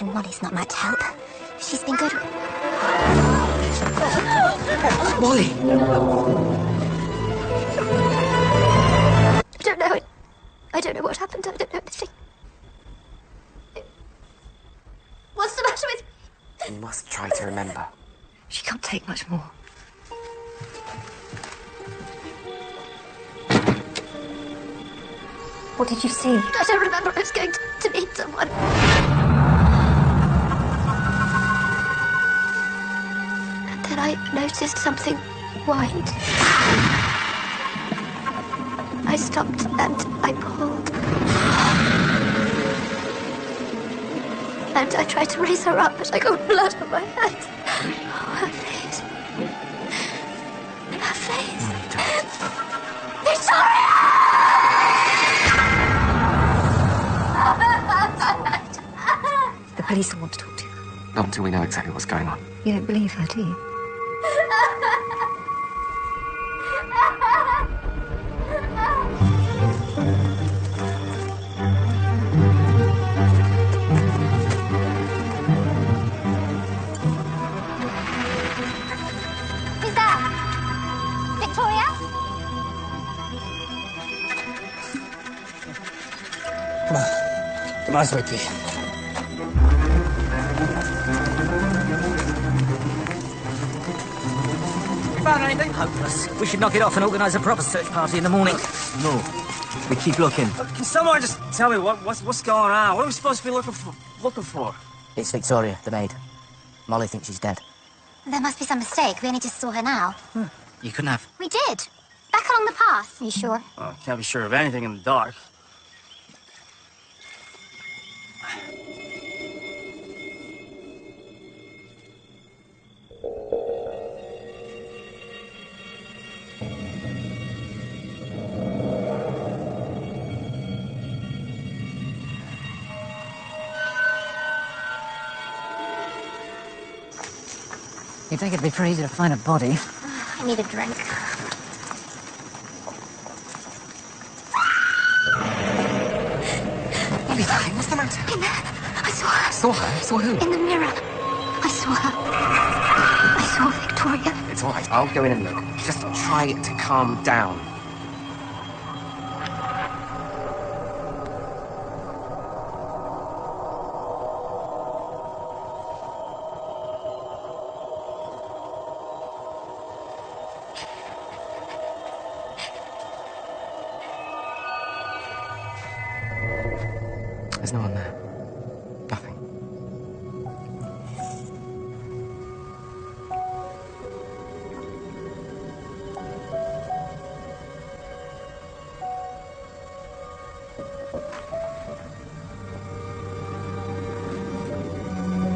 Speaker 8: And Molly's not much help. She's been good.
Speaker 12: Molly!
Speaker 3: I don't know. I don't know what happened. I don't know anything. What's the matter with me?
Speaker 4: You must try to remember.
Speaker 6: She can't take much more.
Speaker 3: What did you see? I don't remember. I was going to meet someone. And then I noticed something white. I stopped and I pulled. And I tried to raise her up, but I got blood on my hands. Oh, her face. Her face. Victoria!
Speaker 6: The Callie still want to talk to you.
Speaker 4: Not until we know exactly what's going on.
Speaker 6: You don't believe her, do you?
Speaker 3: Who's there? Victoria?
Speaker 9: Come on, sweet pea.
Speaker 14: Found anything? Hopeless. We should knock it off and organise a proper search party in the morning.
Speaker 9: No. We keep looking.
Speaker 14: Can someone just tell me what's going on? What are we supposed to be looking for?
Speaker 10: It's Victoria, the maid. Molly thinks she's dead.
Speaker 3: There must be some mistake. We only just saw her now.
Speaker 14: You couldn't have.
Speaker 3: We did. Back along the path. Are you sure?
Speaker 9: Oh, can't be sure of anything in the dark.
Speaker 14: You'd think it'd be pretty easy to find a body.
Speaker 3: I need a drink.
Speaker 4: Molly, darling, what's the matter?
Speaker 3: In there. I saw her.
Speaker 4: Saw her? Saw who?
Speaker 3: In the mirror. I saw her. I saw Victoria.
Speaker 4: It's all right. I'll go in and look. Just try to calm down. There's no one there. Nothing.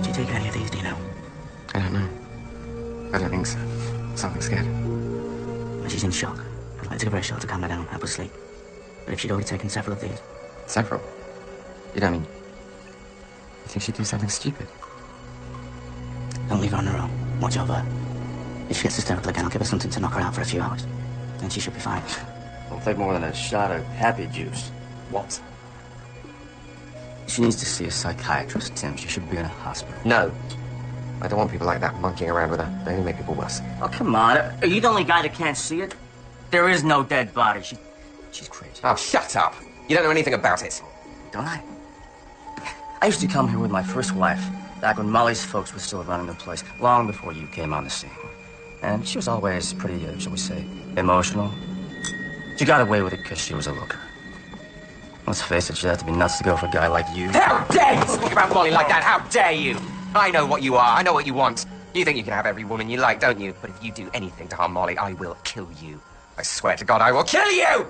Speaker 14: Did you take any of these, do you know?
Speaker 4: I don't know. I don't think so. Something scared.
Speaker 14: She's in shock. I'd like to give her a shot to calm her down, help her sleep. But if she'd already taken several of these...
Speaker 4: Several? You don't mean... You think she'd do something stupid?
Speaker 14: Don't leave her on her own. Watch over her. If she gets hysterical again, I'll give her something to knock her out for a few hours. Then she should be fine.
Speaker 9: Won't take more than a shot of happy juice.
Speaker 4: What?
Speaker 9: She needs to see a psychiatrist, Tim. She should be in a hospital.
Speaker 4: No. I don't want people like that monkeying around with her. They only make people worse.
Speaker 9: Oh, come on. Are you the only guy that can't see it? There is no dead body. She's crazy.
Speaker 4: Oh, shut up. You don't know anything about it.
Speaker 9: Don't I? I used to come here with my first wife, back when Molly's folks were still running the place, long before you came on the scene. And she was always pretty, shall we say, emotional. She got away with it because she was a looker. Let's face it, she'd have to be nuts to go for a guy like you.
Speaker 4: How dare you speak about Molly like that? How dare you? I know what you are. I know what you want. You think you can have every woman you like, don't you? But if you do anything to harm Molly, I will kill you. I swear to God, I will kill you!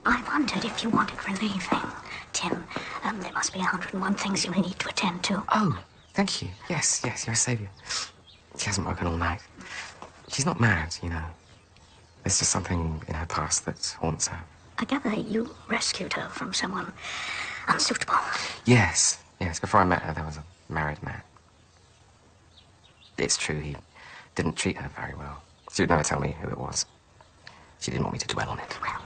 Speaker 8: I wondered if you wanted relieving, Tim. There must be 101 things you need to attend to.
Speaker 4: Oh, thank you. Yes, you're a saviour. She hasn't woken all night. She's not mad, you know. There's just something in her past that haunts her.
Speaker 8: I gather you rescued her from someone unsuitable.
Speaker 4: Yes. Before I met her, there was a married man. It's true, he didn't treat her very well. She would never tell me who it was. She didn't want me to dwell on it.
Speaker 8: Well,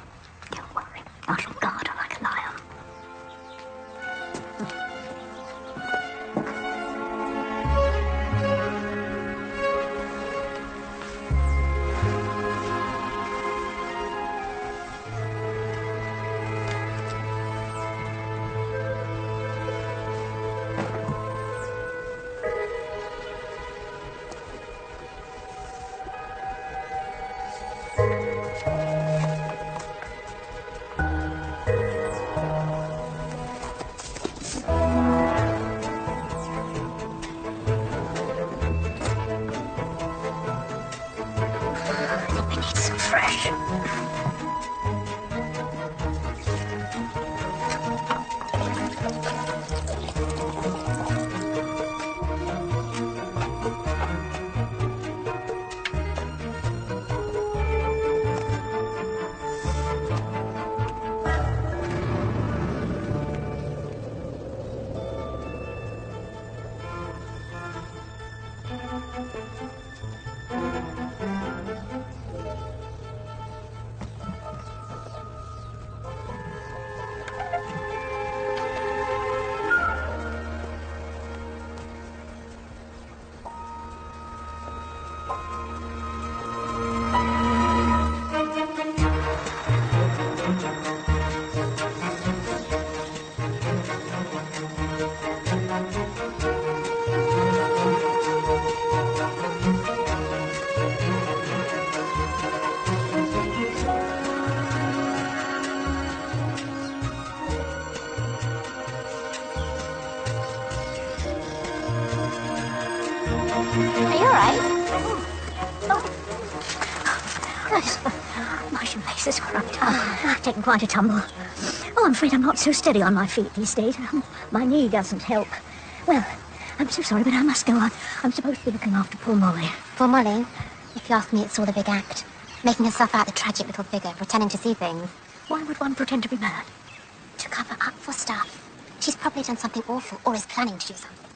Speaker 8: don't worry. I shall guard her like a lion. right? Oh. Nice. My shoelaces are right. I've taken quite a tumble. Oh, I'm afraid I'm not so steady on my feet these days. My knee doesn't help. Well, I'm so sorry, but I must go on. I'm supposed to be looking after poor Molly.
Speaker 3: Poor Molly? If you ask me, it's all the big act. Making her suffer out the tragic little figure, pretending to see things.
Speaker 8: Why would one pretend to be mad?
Speaker 3: To cover up for stuff. She's probably done something awful, or is planning to do something.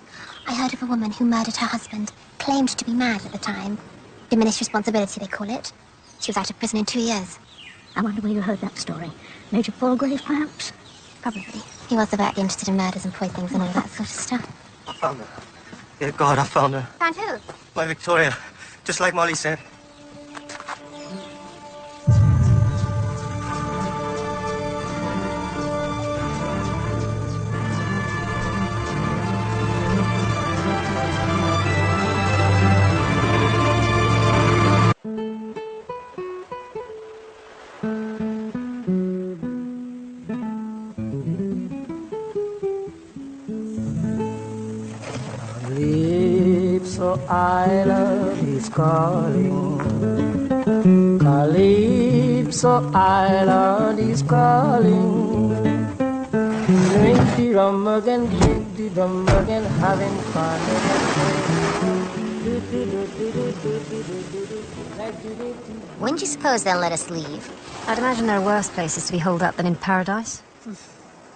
Speaker 3: I heard of a woman who murdered her husband, claimed to be mad at the time. Diminished responsibility, they call it. She was out of prison in 2 years.
Speaker 8: I wonder where you heard that story. Major Palgrave, perhaps?
Speaker 3: Probably. He was very interested in murders and poisonings and all that sort of stuff.
Speaker 15: I found her. Dear God, I found her.
Speaker 3: Found who?
Speaker 15: My Victoria. Just like Molly said.
Speaker 11: Calypso Island is calling. Calypso Island is calling. Drink the rum again, drink the rum again, having fun
Speaker 6: When do you suppose they'll let us leave? I'd imagine there are worse places to be holed up than in paradise.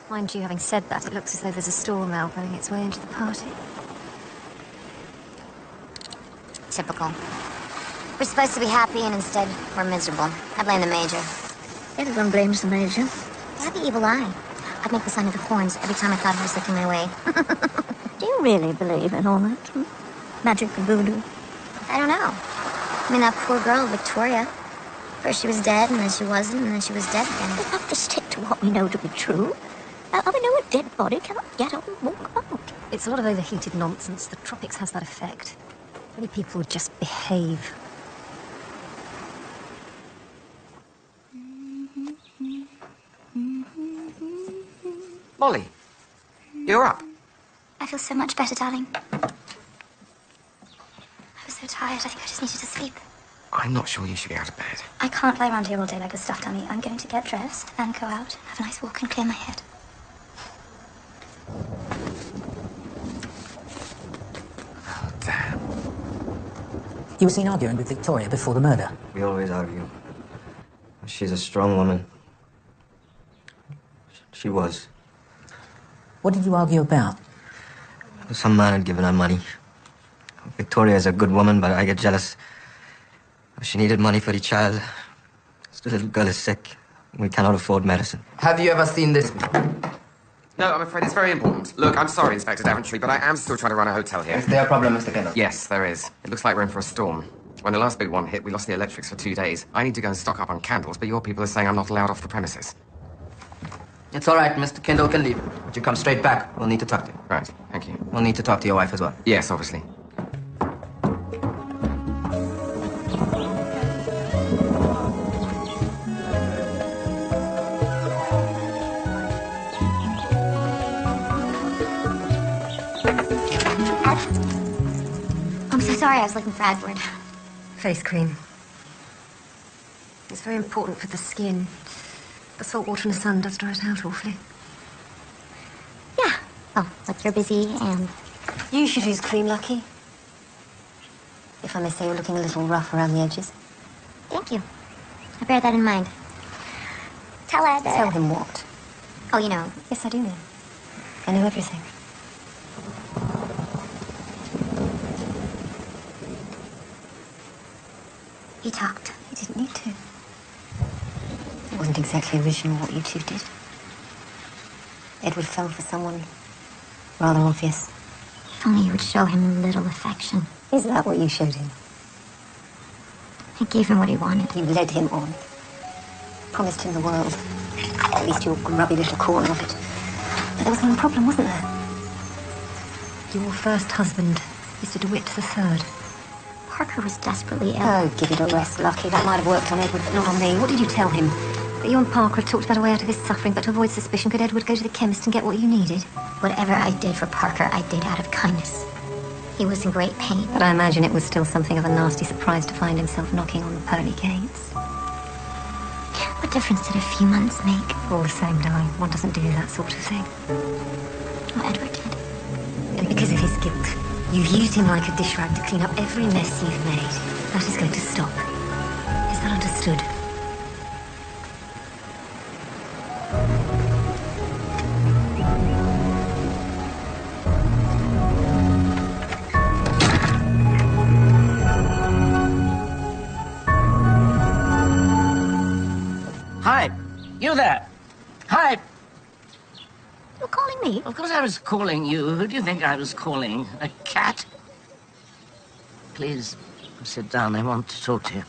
Speaker 6: Mind you, having said that, it looks as though there's a storm elbowing its way into the party.
Speaker 3: Typical. We're supposed to be happy, and instead, we're miserable. I blame the Major.
Speaker 8: Everyone blames the Major.
Speaker 3: I have the evil eye. I'd make the sign of the horns every time I thought I was looking my way.
Speaker 8: Do you really believe in all that? Magic and voodoo?
Speaker 3: I don't know. I mean, that poor girl, Victoria. First she was dead, and then she wasn't, and then she was dead again.
Speaker 8: We have to stick to what we know to be true. I know a dead body cannot get up and walk about.
Speaker 6: It's a lot of overheated nonsense. The tropics has that effect. Many people would just behave.
Speaker 4: Molly, you're up.
Speaker 3: I feel so much better, darling. I was so tired, I think I just needed to sleep.
Speaker 4: I'm not sure you should get out of bed.
Speaker 3: I can't lie around here all day like a stuffed dummy. I'm going to get dressed and go out, have a nice walk and clear my head.
Speaker 4: Oh, damn.
Speaker 16: You were seen arguing with Victoria before the murder.
Speaker 15: We always argue. She's a strong woman. She was.
Speaker 16: What did you argue about?
Speaker 15: Some man had given her money. Victoria's a good woman, but I get jealous. She needed money for the child. The little girl is sick. We cannot afford medicine.
Speaker 9: Have you ever seen this?
Speaker 4: No, I'm afraid it's very important. Look, I'm sorry, Inspector Daventry, but I am still trying to run a hotel here.
Speaker 9: Is there a problem, Mr. Kendall?
Speaker 4: Yes, there is. It looks like we're in for a storm. When the last big one hit, we lost the electrics for 2 days. I need to go and stock up on candles, but your people are saying I'm not allowed off the premises.
Speaker 9: It's all right. Mr. Kendall can leave. But you come straight back. We'll need to talk to you.
Speaker 4: Right, thank you.
Speaker 9: We'll need to talk to your wife as well.
Speaker 4: Yes, obviously.
Speaker 3: I'm so sorry, I was looking for Edward.
Speaker 6: Face cream. It's very important for the skin. The salt water and the sun does dry it out awfully.
Speaker 3: Yeah. Oh, like you're busy and...
Speaker 6: You should use cream, Lucky. If I may say, you're looking a little rough around the edges.
Speaker 3: Thank you. I bear that in mind. Tell Ed...
Speaker 6: Tell him what?
Speaker 3: Oh, you know.
Speaker 6: Yes, I do know. I know everything.
Speaker 3: He talked.
Speaker 6: He didn't need to. It wasn't exactly original what you two did. Edward fell for someone rather obvious.
Speaker 3: If only you would show him a little affection.
Speaker 6: Is that what you showed him?
Speaker 3: I gave him what he wanted.
Speaker 6: You led him on. Promised him the world. At least your grubby little corner of it. But there was one problem, wasn't there? Your first husband, Mr. DeWitt III.
Speaker 3: Parker was desperately ill.
Speaker 6: Oh, give it a rest, Lucky. That might have worked on Edward, but not on me. What did you tell him? That you and Parker had talked about a way out of his suffering, but to avoid suspicion, could Edward go to the chemist and get what you needed?
Speaker 3: Whatever I did for Parker, I did out of kindness.
Speaker 6: He was in great pain, but I imagine it was still something of a nasty surprise to find himself knocking on the pearly gates.
Speaker 3: What difference did a few months make?
Speaker 6: All the same, darling, one doesn't do that sort of thing.
Speaker 3: What Edward did.
Speaker 6: And because of his guilt, you've used him like a dish rag to clean up every mess you've made. That is going to stop. Is that understood?
Speaker 2: Hi, you there. Hi.
Speaker 8: You're calling me?
Speaker 2: Of course I was calling you. Who do you think I was calling? A cat? Please, sit down. I want to talk to you.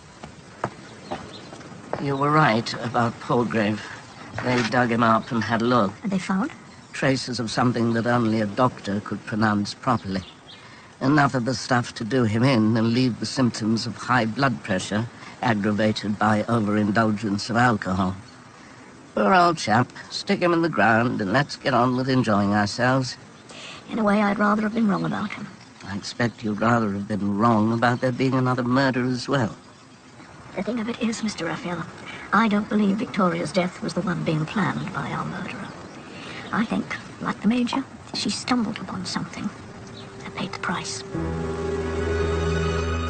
Speaker 2: You were right about Palgrave. They dug him up and had a look.
Speaker 8: And they found?
Speaker 2: Traces of something that only a doctor could pronounce properly. Enough of the stuff to do him in and leave the symptoms of high blood pressure, aggravated by overindulgence of alcohol. Poor old chap. Stick him in the ground and let's get on with enjoying ourselves.
Speaker 8: In a way, I'd rather have been wrong about him.
Speaker 2: I expect you'd rather have been wrong about there being another murder as well.
Speaker 8: The thing of it is, Mr. Raphael, I don't believe Victoria's death was the one being planned by our murderer. I think, like the Major, she stumbled upon something and paid the price.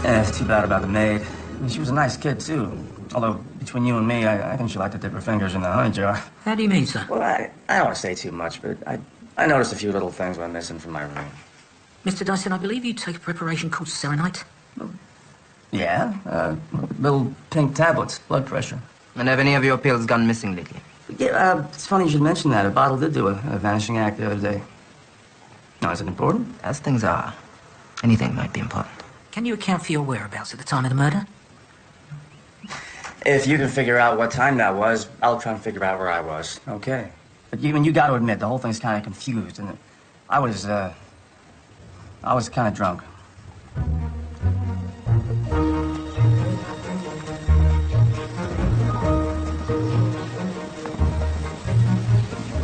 Speaker 9: Yeah, it's too bad about the maid. She was a nice kid, too. Although, between you and me, I think she liked to dip her fingers in the honey jar.
Speaker 16: How do you mean, sir?
Speaker 9: Well, I don't want to say too much, but I noticed a few little things went missing from my room.
Speaker 16: Mr. Dyson, I believe you take a preparation called serenite.
Speaker 9: Yeah, little pink tablets, blood pressure.
Speaker 10: And have any of your pills gone missing lately?
Speaker 9: Yeah, it's funny you should mention that. A bottle did do a vanishing act the other day. Now, is it important?
Speaker 10: As things are, anything might be important.
Speaker 16: Can you account for your whereabouts at the time of the murder?
Speaker 9: If you can figure out what time that was, I'll try and figure out where I was. Okay. But you got to admit, the whole thing's kind of confused, and I was kind of drunk.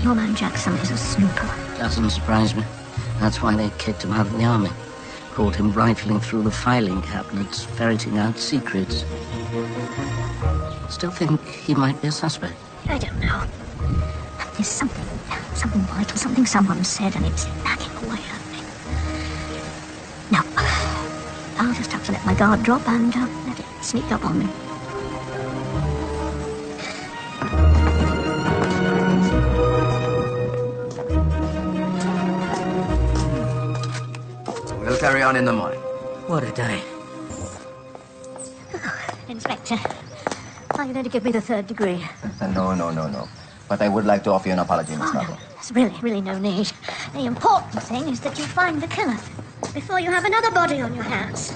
Speaker 8: Your man Jackson is a snooper.
Speaker 2: Doesn't surprise me. That's why they kicked him out of the army. Caught him rifling through the filing cabinets, ferreting out secrets. Still think he might be a suspect.
Speaker 8: I don't know. There's something vital, something someone said, and it's nagging away at me. No. I'll just have to let my guard drop and let it sneak up on me.
Speaker 10: We'll carry on in the morning.
Speaker 16: What a day.
Speaker 8: Inspector, are you going to give me the 3rd degree?
Speaker 10: No. But I would like to offer you an apology, Miss Marple.
Speaker 8: There's really no need. The important thing is that you find the killer before you have another body on your hands.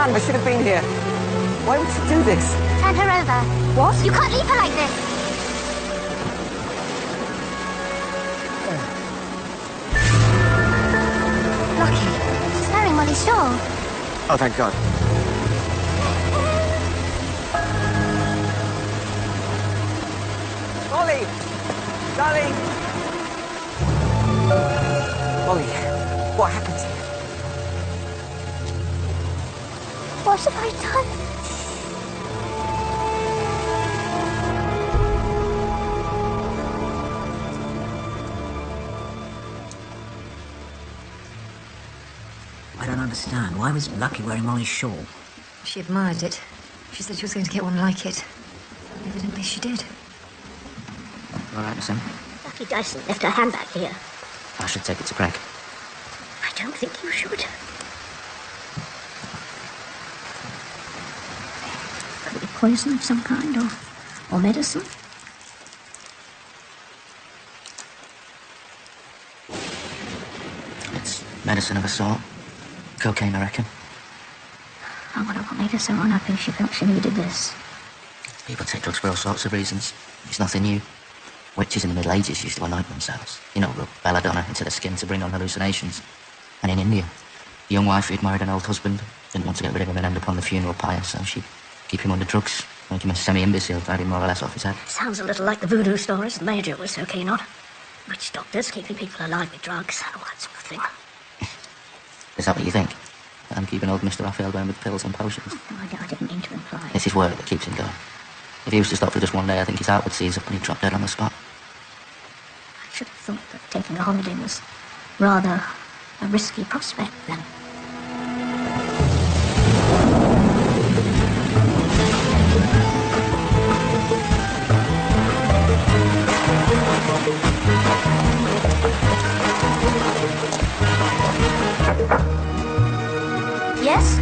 Speaker 4: I should have been here. Why would you do this?
Speaker 3: Turn her over.
Speaker 4: What?
Speaker 3: You can't leave her like this. Lucky. She's marrying Molly Shaw.
Speaker 4: Oh, thank God. Molly! Darling! Molly, what happened to you?
Speaker 3: What have I done?
Speaker 16: I don't understand. Why was Lucky wearing Molly's shawl?
Speaker 6: She admired it. She said she was going to get one like it. Evidently she did.
Speaker 10: All right, Miss M.
Speaker 8: Lucky Dyson left her handbag here.
Speaker 10: I should take it to Craig.
Speaker 8: I don't think you should. poison of some kind, or medicine?
Speaker 14: It's medicine of a sort. Cocaine, I reckon.
Speaker 8: I wonder what made her so unhappy she felt she needed this.
Speaker 14: People take drugs for all sorts of reasons. It's nothing new. Witches in the Middle Ages used to anoint themselves. You know, rub belladonna into the skin to bring on hallucinations. And in India, the young wife who'd married an old husband didn't want to get rid of him and end up on the funeral pyre, so she'd keep him under drugs, make him a semi-imbecile, drive him more or less off his head.
Speaker 8: Sounds a little like the voodoo stories the Major was so keen on. Witch doctors keeping people alive with drugs, all that sort of thing.
Speaker 14: Is that what you think? That I'm keeping old Mr. Raphael going with pills and potions?
Speaker 8: No, I didn't mean to imply.
Speaker 14: It's his work that keeps him going. If he was to stop for just one day, I think his heart would seize up and he'd drop dead on the spot.
Speaker 8: I should have thought that taking a holiday was rather a risky prospect then. Yes?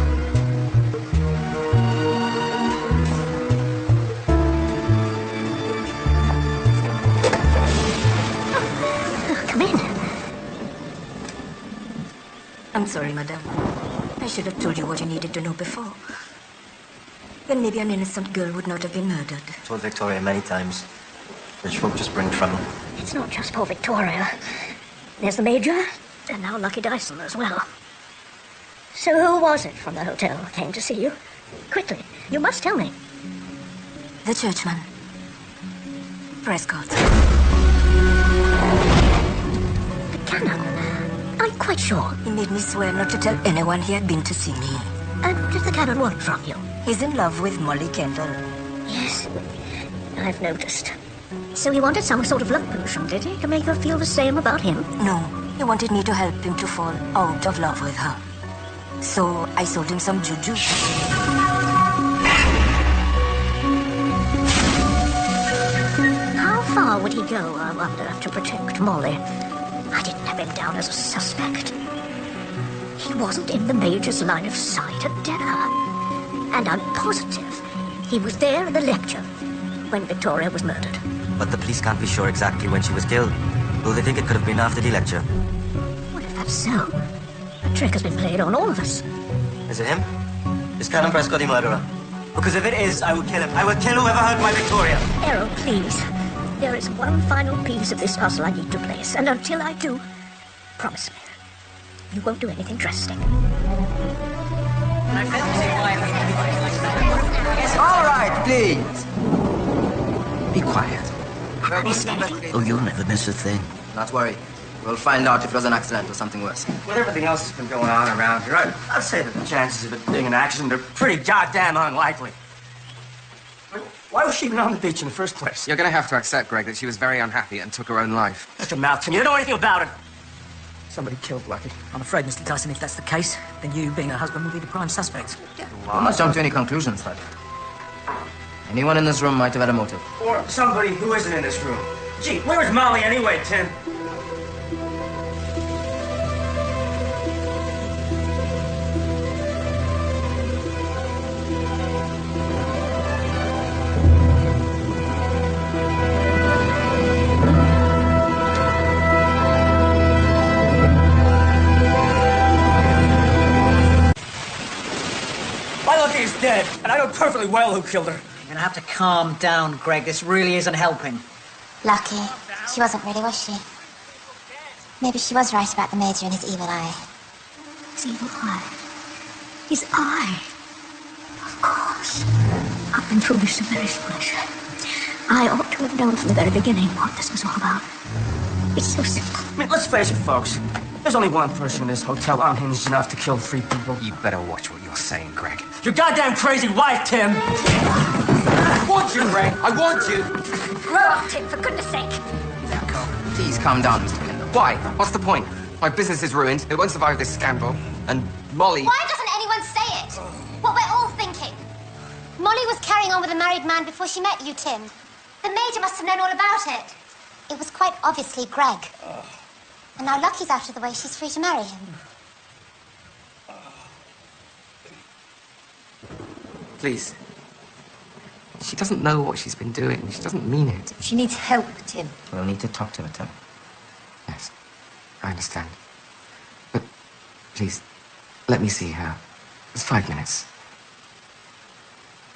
Speaker 8: Come in.
Speaker 12: I'm sorry, madame. I should have told you what you needed to know before. Then maybe an innocent girl would not have been murdered.
Speaker 15: Told Victoria many times. Rich folk just bring trouble.
Speaker 8: It's not just poor Victoria. There's the Major, and now Lucky Dyson as well. So who was it from the hotel who came to see you? Quickly, you must tell me.
Speaker 12: The churchman. Prescott.
Speaker 8: The canon. I'm quite sure.
Speaker 12: He made me swear not to tell anyone he had been to see me.
Speaker 8: And what did the canon want from you?
Speaker 12: He's in love with Molly Kendall.
Speaker 8: Yes, I've noticed. So he wanted some sort of love potion, did he, to make her feel the same about him?
Speaker 12: No, he wanted me to help him to fall out of love with her. So I sold him some juju.
Speaker 8: How far would he go, I wonder, to protect Molly? I didn't have him down as a suspect. He wasn't in the Major's line of sight at dinner. And I'm positive he was there at the lecture when Victoria was murdered.
Speaker 15: But the police can't be sure exactly when she was killed. Though they think it could have been after the lecture.
Speaker 8: What if that's so? A trick has been played on all of us.
Speaker 15: Is it him? Is Canon Prescott the murderer? Because if it is, I will kill him. I will kill whoever hurt my Victoria.
Speaker 8: Errol, please. There is one final piece of this puzzle I need to place, and until I do, promise me, you won't do anything drastic.
Speaker 10: All right, please. Be quiet.
Speaker 14: Oh, you'll never miss a thing.
Speaker 10: Not worry. We'll find out if it was an accident or something worse.
Speaker 9: With everything else that's been going on around here, I'd say that the chances of it being an accident are pretty goddamn unlikely. Why was she even on the beach in the first place?
Speaker 4: You're going to have to accept, Greg, that she was very unhappy and took her own life.
Speaker 9: Shut your mouth, Tim. You don't know anything about it. Somebody killed Lucky.
Speaker 16: I'm afraid, Mr. Dyson, if that's the case, then you, being her husband, will be the prime suspect.
Speaker 10: Don't must jump to any conclusions, Fred. Anyone in this room might have had a motive.
Speaker 9: Or somebody who isn't in this room. Gee, where's Molly anyway, Tim?
Speaker 16: Lucky's dead, and I know perfectly well who killed her. You're gonna have to calm down, Greg. This really isn't helping.
Speaker 3: Lucky. She wasn't really, was she? Maybe she was right about the Major and his evil eye.
Speaker 8: His evil eye? His eye? Of course. I've been foolish, so very foolish. I ought to have known from the very beginning what this was all about. It's so simple.
Speaker 9: I mean, let's face it, folks. There's only one person in this hotel unhinged enough to kill 3 people.
Speaker 4: You better watch what you're saying, Greg.
Speaker 9: Your goddamn crazy wife, Tim!
Speaker 4: I want you, Greg! I want you!
Speaker 8: Grow up, Tim, for goodness sake!
Speaker 10: Please calm down, Mr. Kendall.
Speaker 4: Why? What's the point? My business is ruined. It won't survive this scandal. And Molly...
Speaker 3: Why doesn't anyone say it? What we're all thinking. Molly was carrying on with a married man before she met you, Tim. The Major must have known all about it. It was quite obviously Greg. And now Lucky's out of the way, she's free to marry him.
Speaker 4: Please. She doesn't know what she's been doing. She doesn't mean it.
Speaker 6: She needs help, Tim.
Speaker 9: We'll need to talk to her, Tim.
Speaker 4: Yes, I understand. But please, let me see her. It's 5 minutes.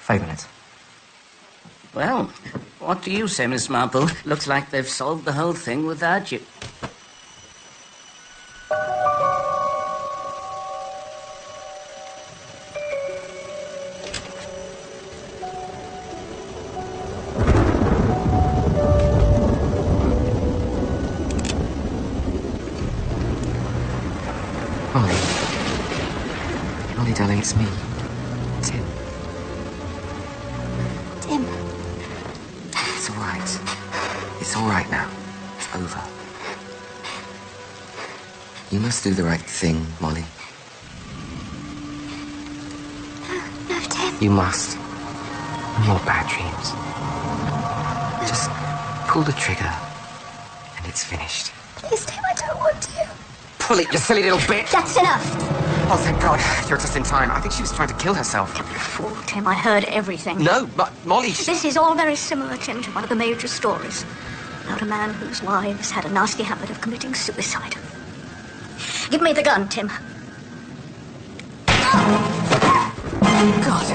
Speaker 9: 5 minutes.
Speaker 2: Well, what do you say, Miss Marple? Looks like they've solved the whole thing without you.
Speaker 4: Molly. Molly, darling, it's me. Tim.
Speaker 8: Tim.
Speaker 4: It's all right. It's all right now. It's over. You must do the right thing, Molly.
Speaker 8: No, Tim.
Speaker 4: You must. No more bad dreams. Just pull the trigger, and it's finished.
Speaker 8: Please, Tim, I don't want to.
Speaker 4: Pull it, you silly little bitch!
Speaker 8: That's enough.
Speaker 4: Oh, thank God. You're just in time. I think she was trying to kill herself.
Speaker 8: Don't be a fool, Tim. I heard everything.
Speaker 4: No, but Molly...
Speaker 8: This is all very similar, Tim, to one of the major stories about a man whose wives had a nasty habit of committing suicide. Give me the gun, Tim.
Speaker 4: God.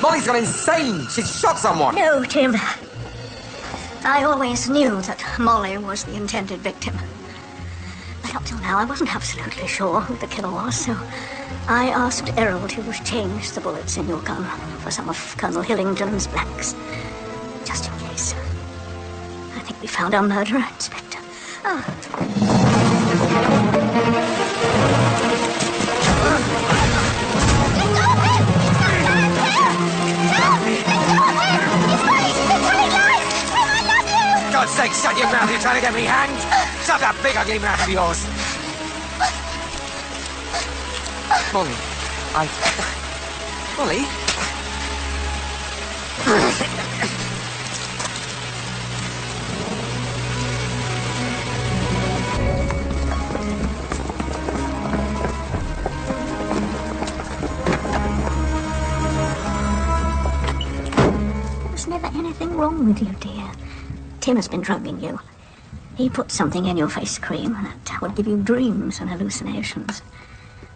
Speaker 4: Molly's gone insane. She's shot someone.
Speaker 8: No, Tim. I always knew that Molly was the intended victim. But up till now, I wasn't absolutely sure who the killer was, so I asked Errol to change the bullets in your gun for some of Colonel Hillingdon's blacks. Just in case. I think we found our murderer, Inspector.
Speaker 2: God's sake, shut your mouth. You're trying to get me hanged. Shut that big ugly mouth of yours.
Speaker 4: Molly, Molly?
Speaker 8: There was never anything wrong with you, dear. Tim has been drugging you. He put something in your face cream that would give you dreams and hallucinations.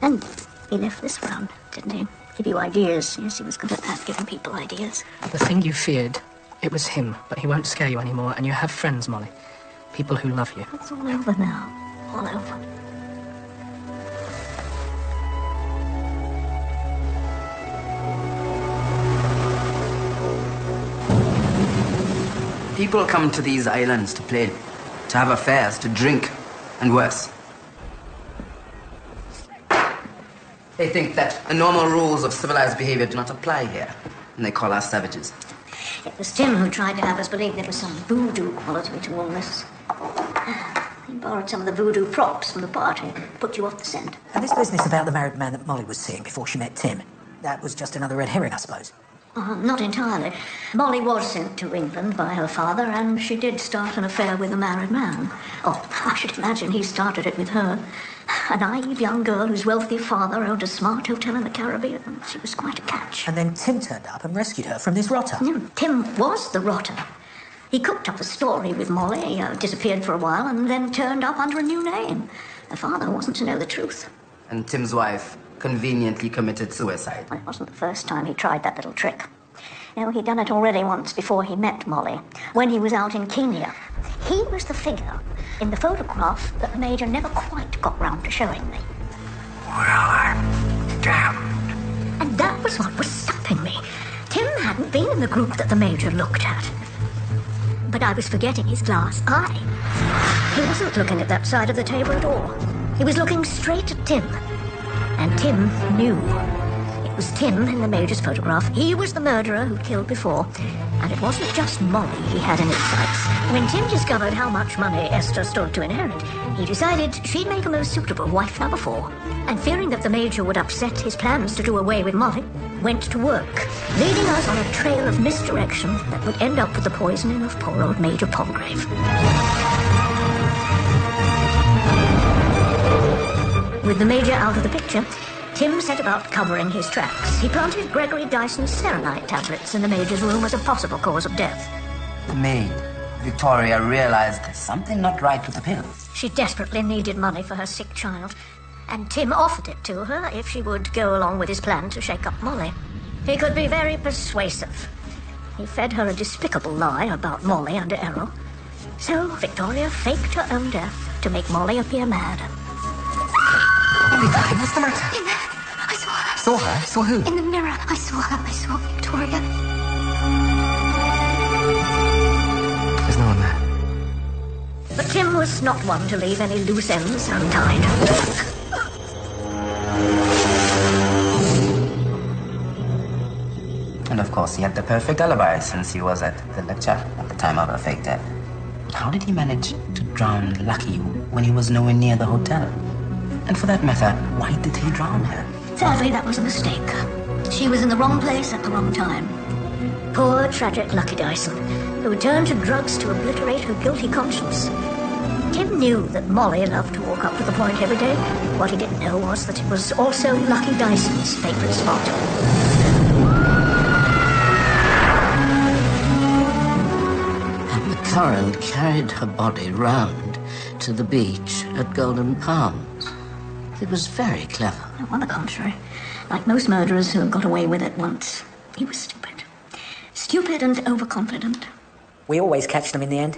Speaker 8: And he left this around, didn't he? Give you ideas. Yes, he was good at that, giving people ideas.
Speaker 1: The thing you feared, it was him, but he won't scare you anymore, and you have friends, Molly. People who love you.
Speaker 8: It's all over now. All over.
Speaker 10: People come to these islands to play, to have affairs, to drink, and worse. They think that the normal rules of civilized behavior do not apply here, and they call us savages.
Speaker 8: It was Tim who tried to have us believe there was some voodoo quality to all this. He borrowed some of the voodoo props from the party, put you off the scent.
Speaker 16: And this business about the married man that Molly was seeing before she met Tim, that was just another red herring, I suppose.
Speaker 8: Not entirely. Molly was sent to England by her father, and she did start an affair with a married man. Oh, I should imagine he started it with her. A naive young girl whose wealthy father owned a smart hotel in the Caribbean. She was quite a catch.
Speaker 16: And then Tim turned up and rescued her from this rotter.
Speaker 8: Tim was the rotter. He cooked up a story with Molly, disappeared for a while, and then turned up under a new name. Her father wasn't to know the truth.
Speaker 10: And Tim's wife conveniently committed suicide.
Speaker 8: Well, it wasn't the first time he tried that little trick. No, he'd done it already once before he met Molly, when he was out in Kenya. He was the figure in the photograph that the Major never quite got round to showing me.
Speaker 2: Well, I'm damned.
Speaker 8: And that was what was stopping me. Tim hadn't been in the group that the Major looked at. But I was forgetting his glass eye. He wasn't looking at that side of the table at all. He was looking straight at Tim. And Tim knew. It was Tim in the Major's photograph. He was the murderer who killed before. And it wasn't just Molly he had in his sights. When Tim discovered how much money Esther stood to inherit, he decided she'd make a most suitable wife number 4. And fearing that the Major would upset his plans to do away with Molly, went to work, leading us on a trail of misdirection that would end up with the poisoning of poor old Major Palgrave. With the Major out of the picture, Tim set about covering his tracks. He planted Gregory Dyson's serenite tablets in the Major's room as a possible cause of death.
Speaker 10: The maid, Victoria, realized there's something not right with the pills.
Speaker 8: She desperately needed money for her sick child, and Tim offered it to her if she would go along with his plan to shake up Molly. He could be very persuasive. He fed her a despicable lie about Molly under Errol. So Victoria faked her own death to make Molly appear mad.
Speaker 15: What's the matter?
Speaker 3: I saw her.
Speaker 15: Saw her? Saw who?
Speaker 3: In the mirror. I saw her. I saw Victoria.
Speaker 15: There's no one there.
Speaker 8: But Tim was not one to leave any loose ends untied.
Speaker 10: And of course, he had the perfect alibi since he was at the lecture at the time of her fake death. How did he manage to drown Lucky when he was nowhere near the hotel? And for that matter, why did he drown her?
Speaker 8: Sadly, that was a mistake. She was in the wrong place at the wrong time. Poor, tragic Lucky Dyson, who turned to drugs to obliterate her guilty conscience. Tim knew that Molly loved to walk up to the point every day. What he didn't know was that it was also Lucky Dyson's favorite spot.
Speaker 5: And the current carried her body round to the beach at Golden Palms. It was very clever.
Speaker 8: On the contrary, like most murderers who have got away with it once, he was stupid. Stupid and overconfident.
Speaker 12: We always catch them in the end.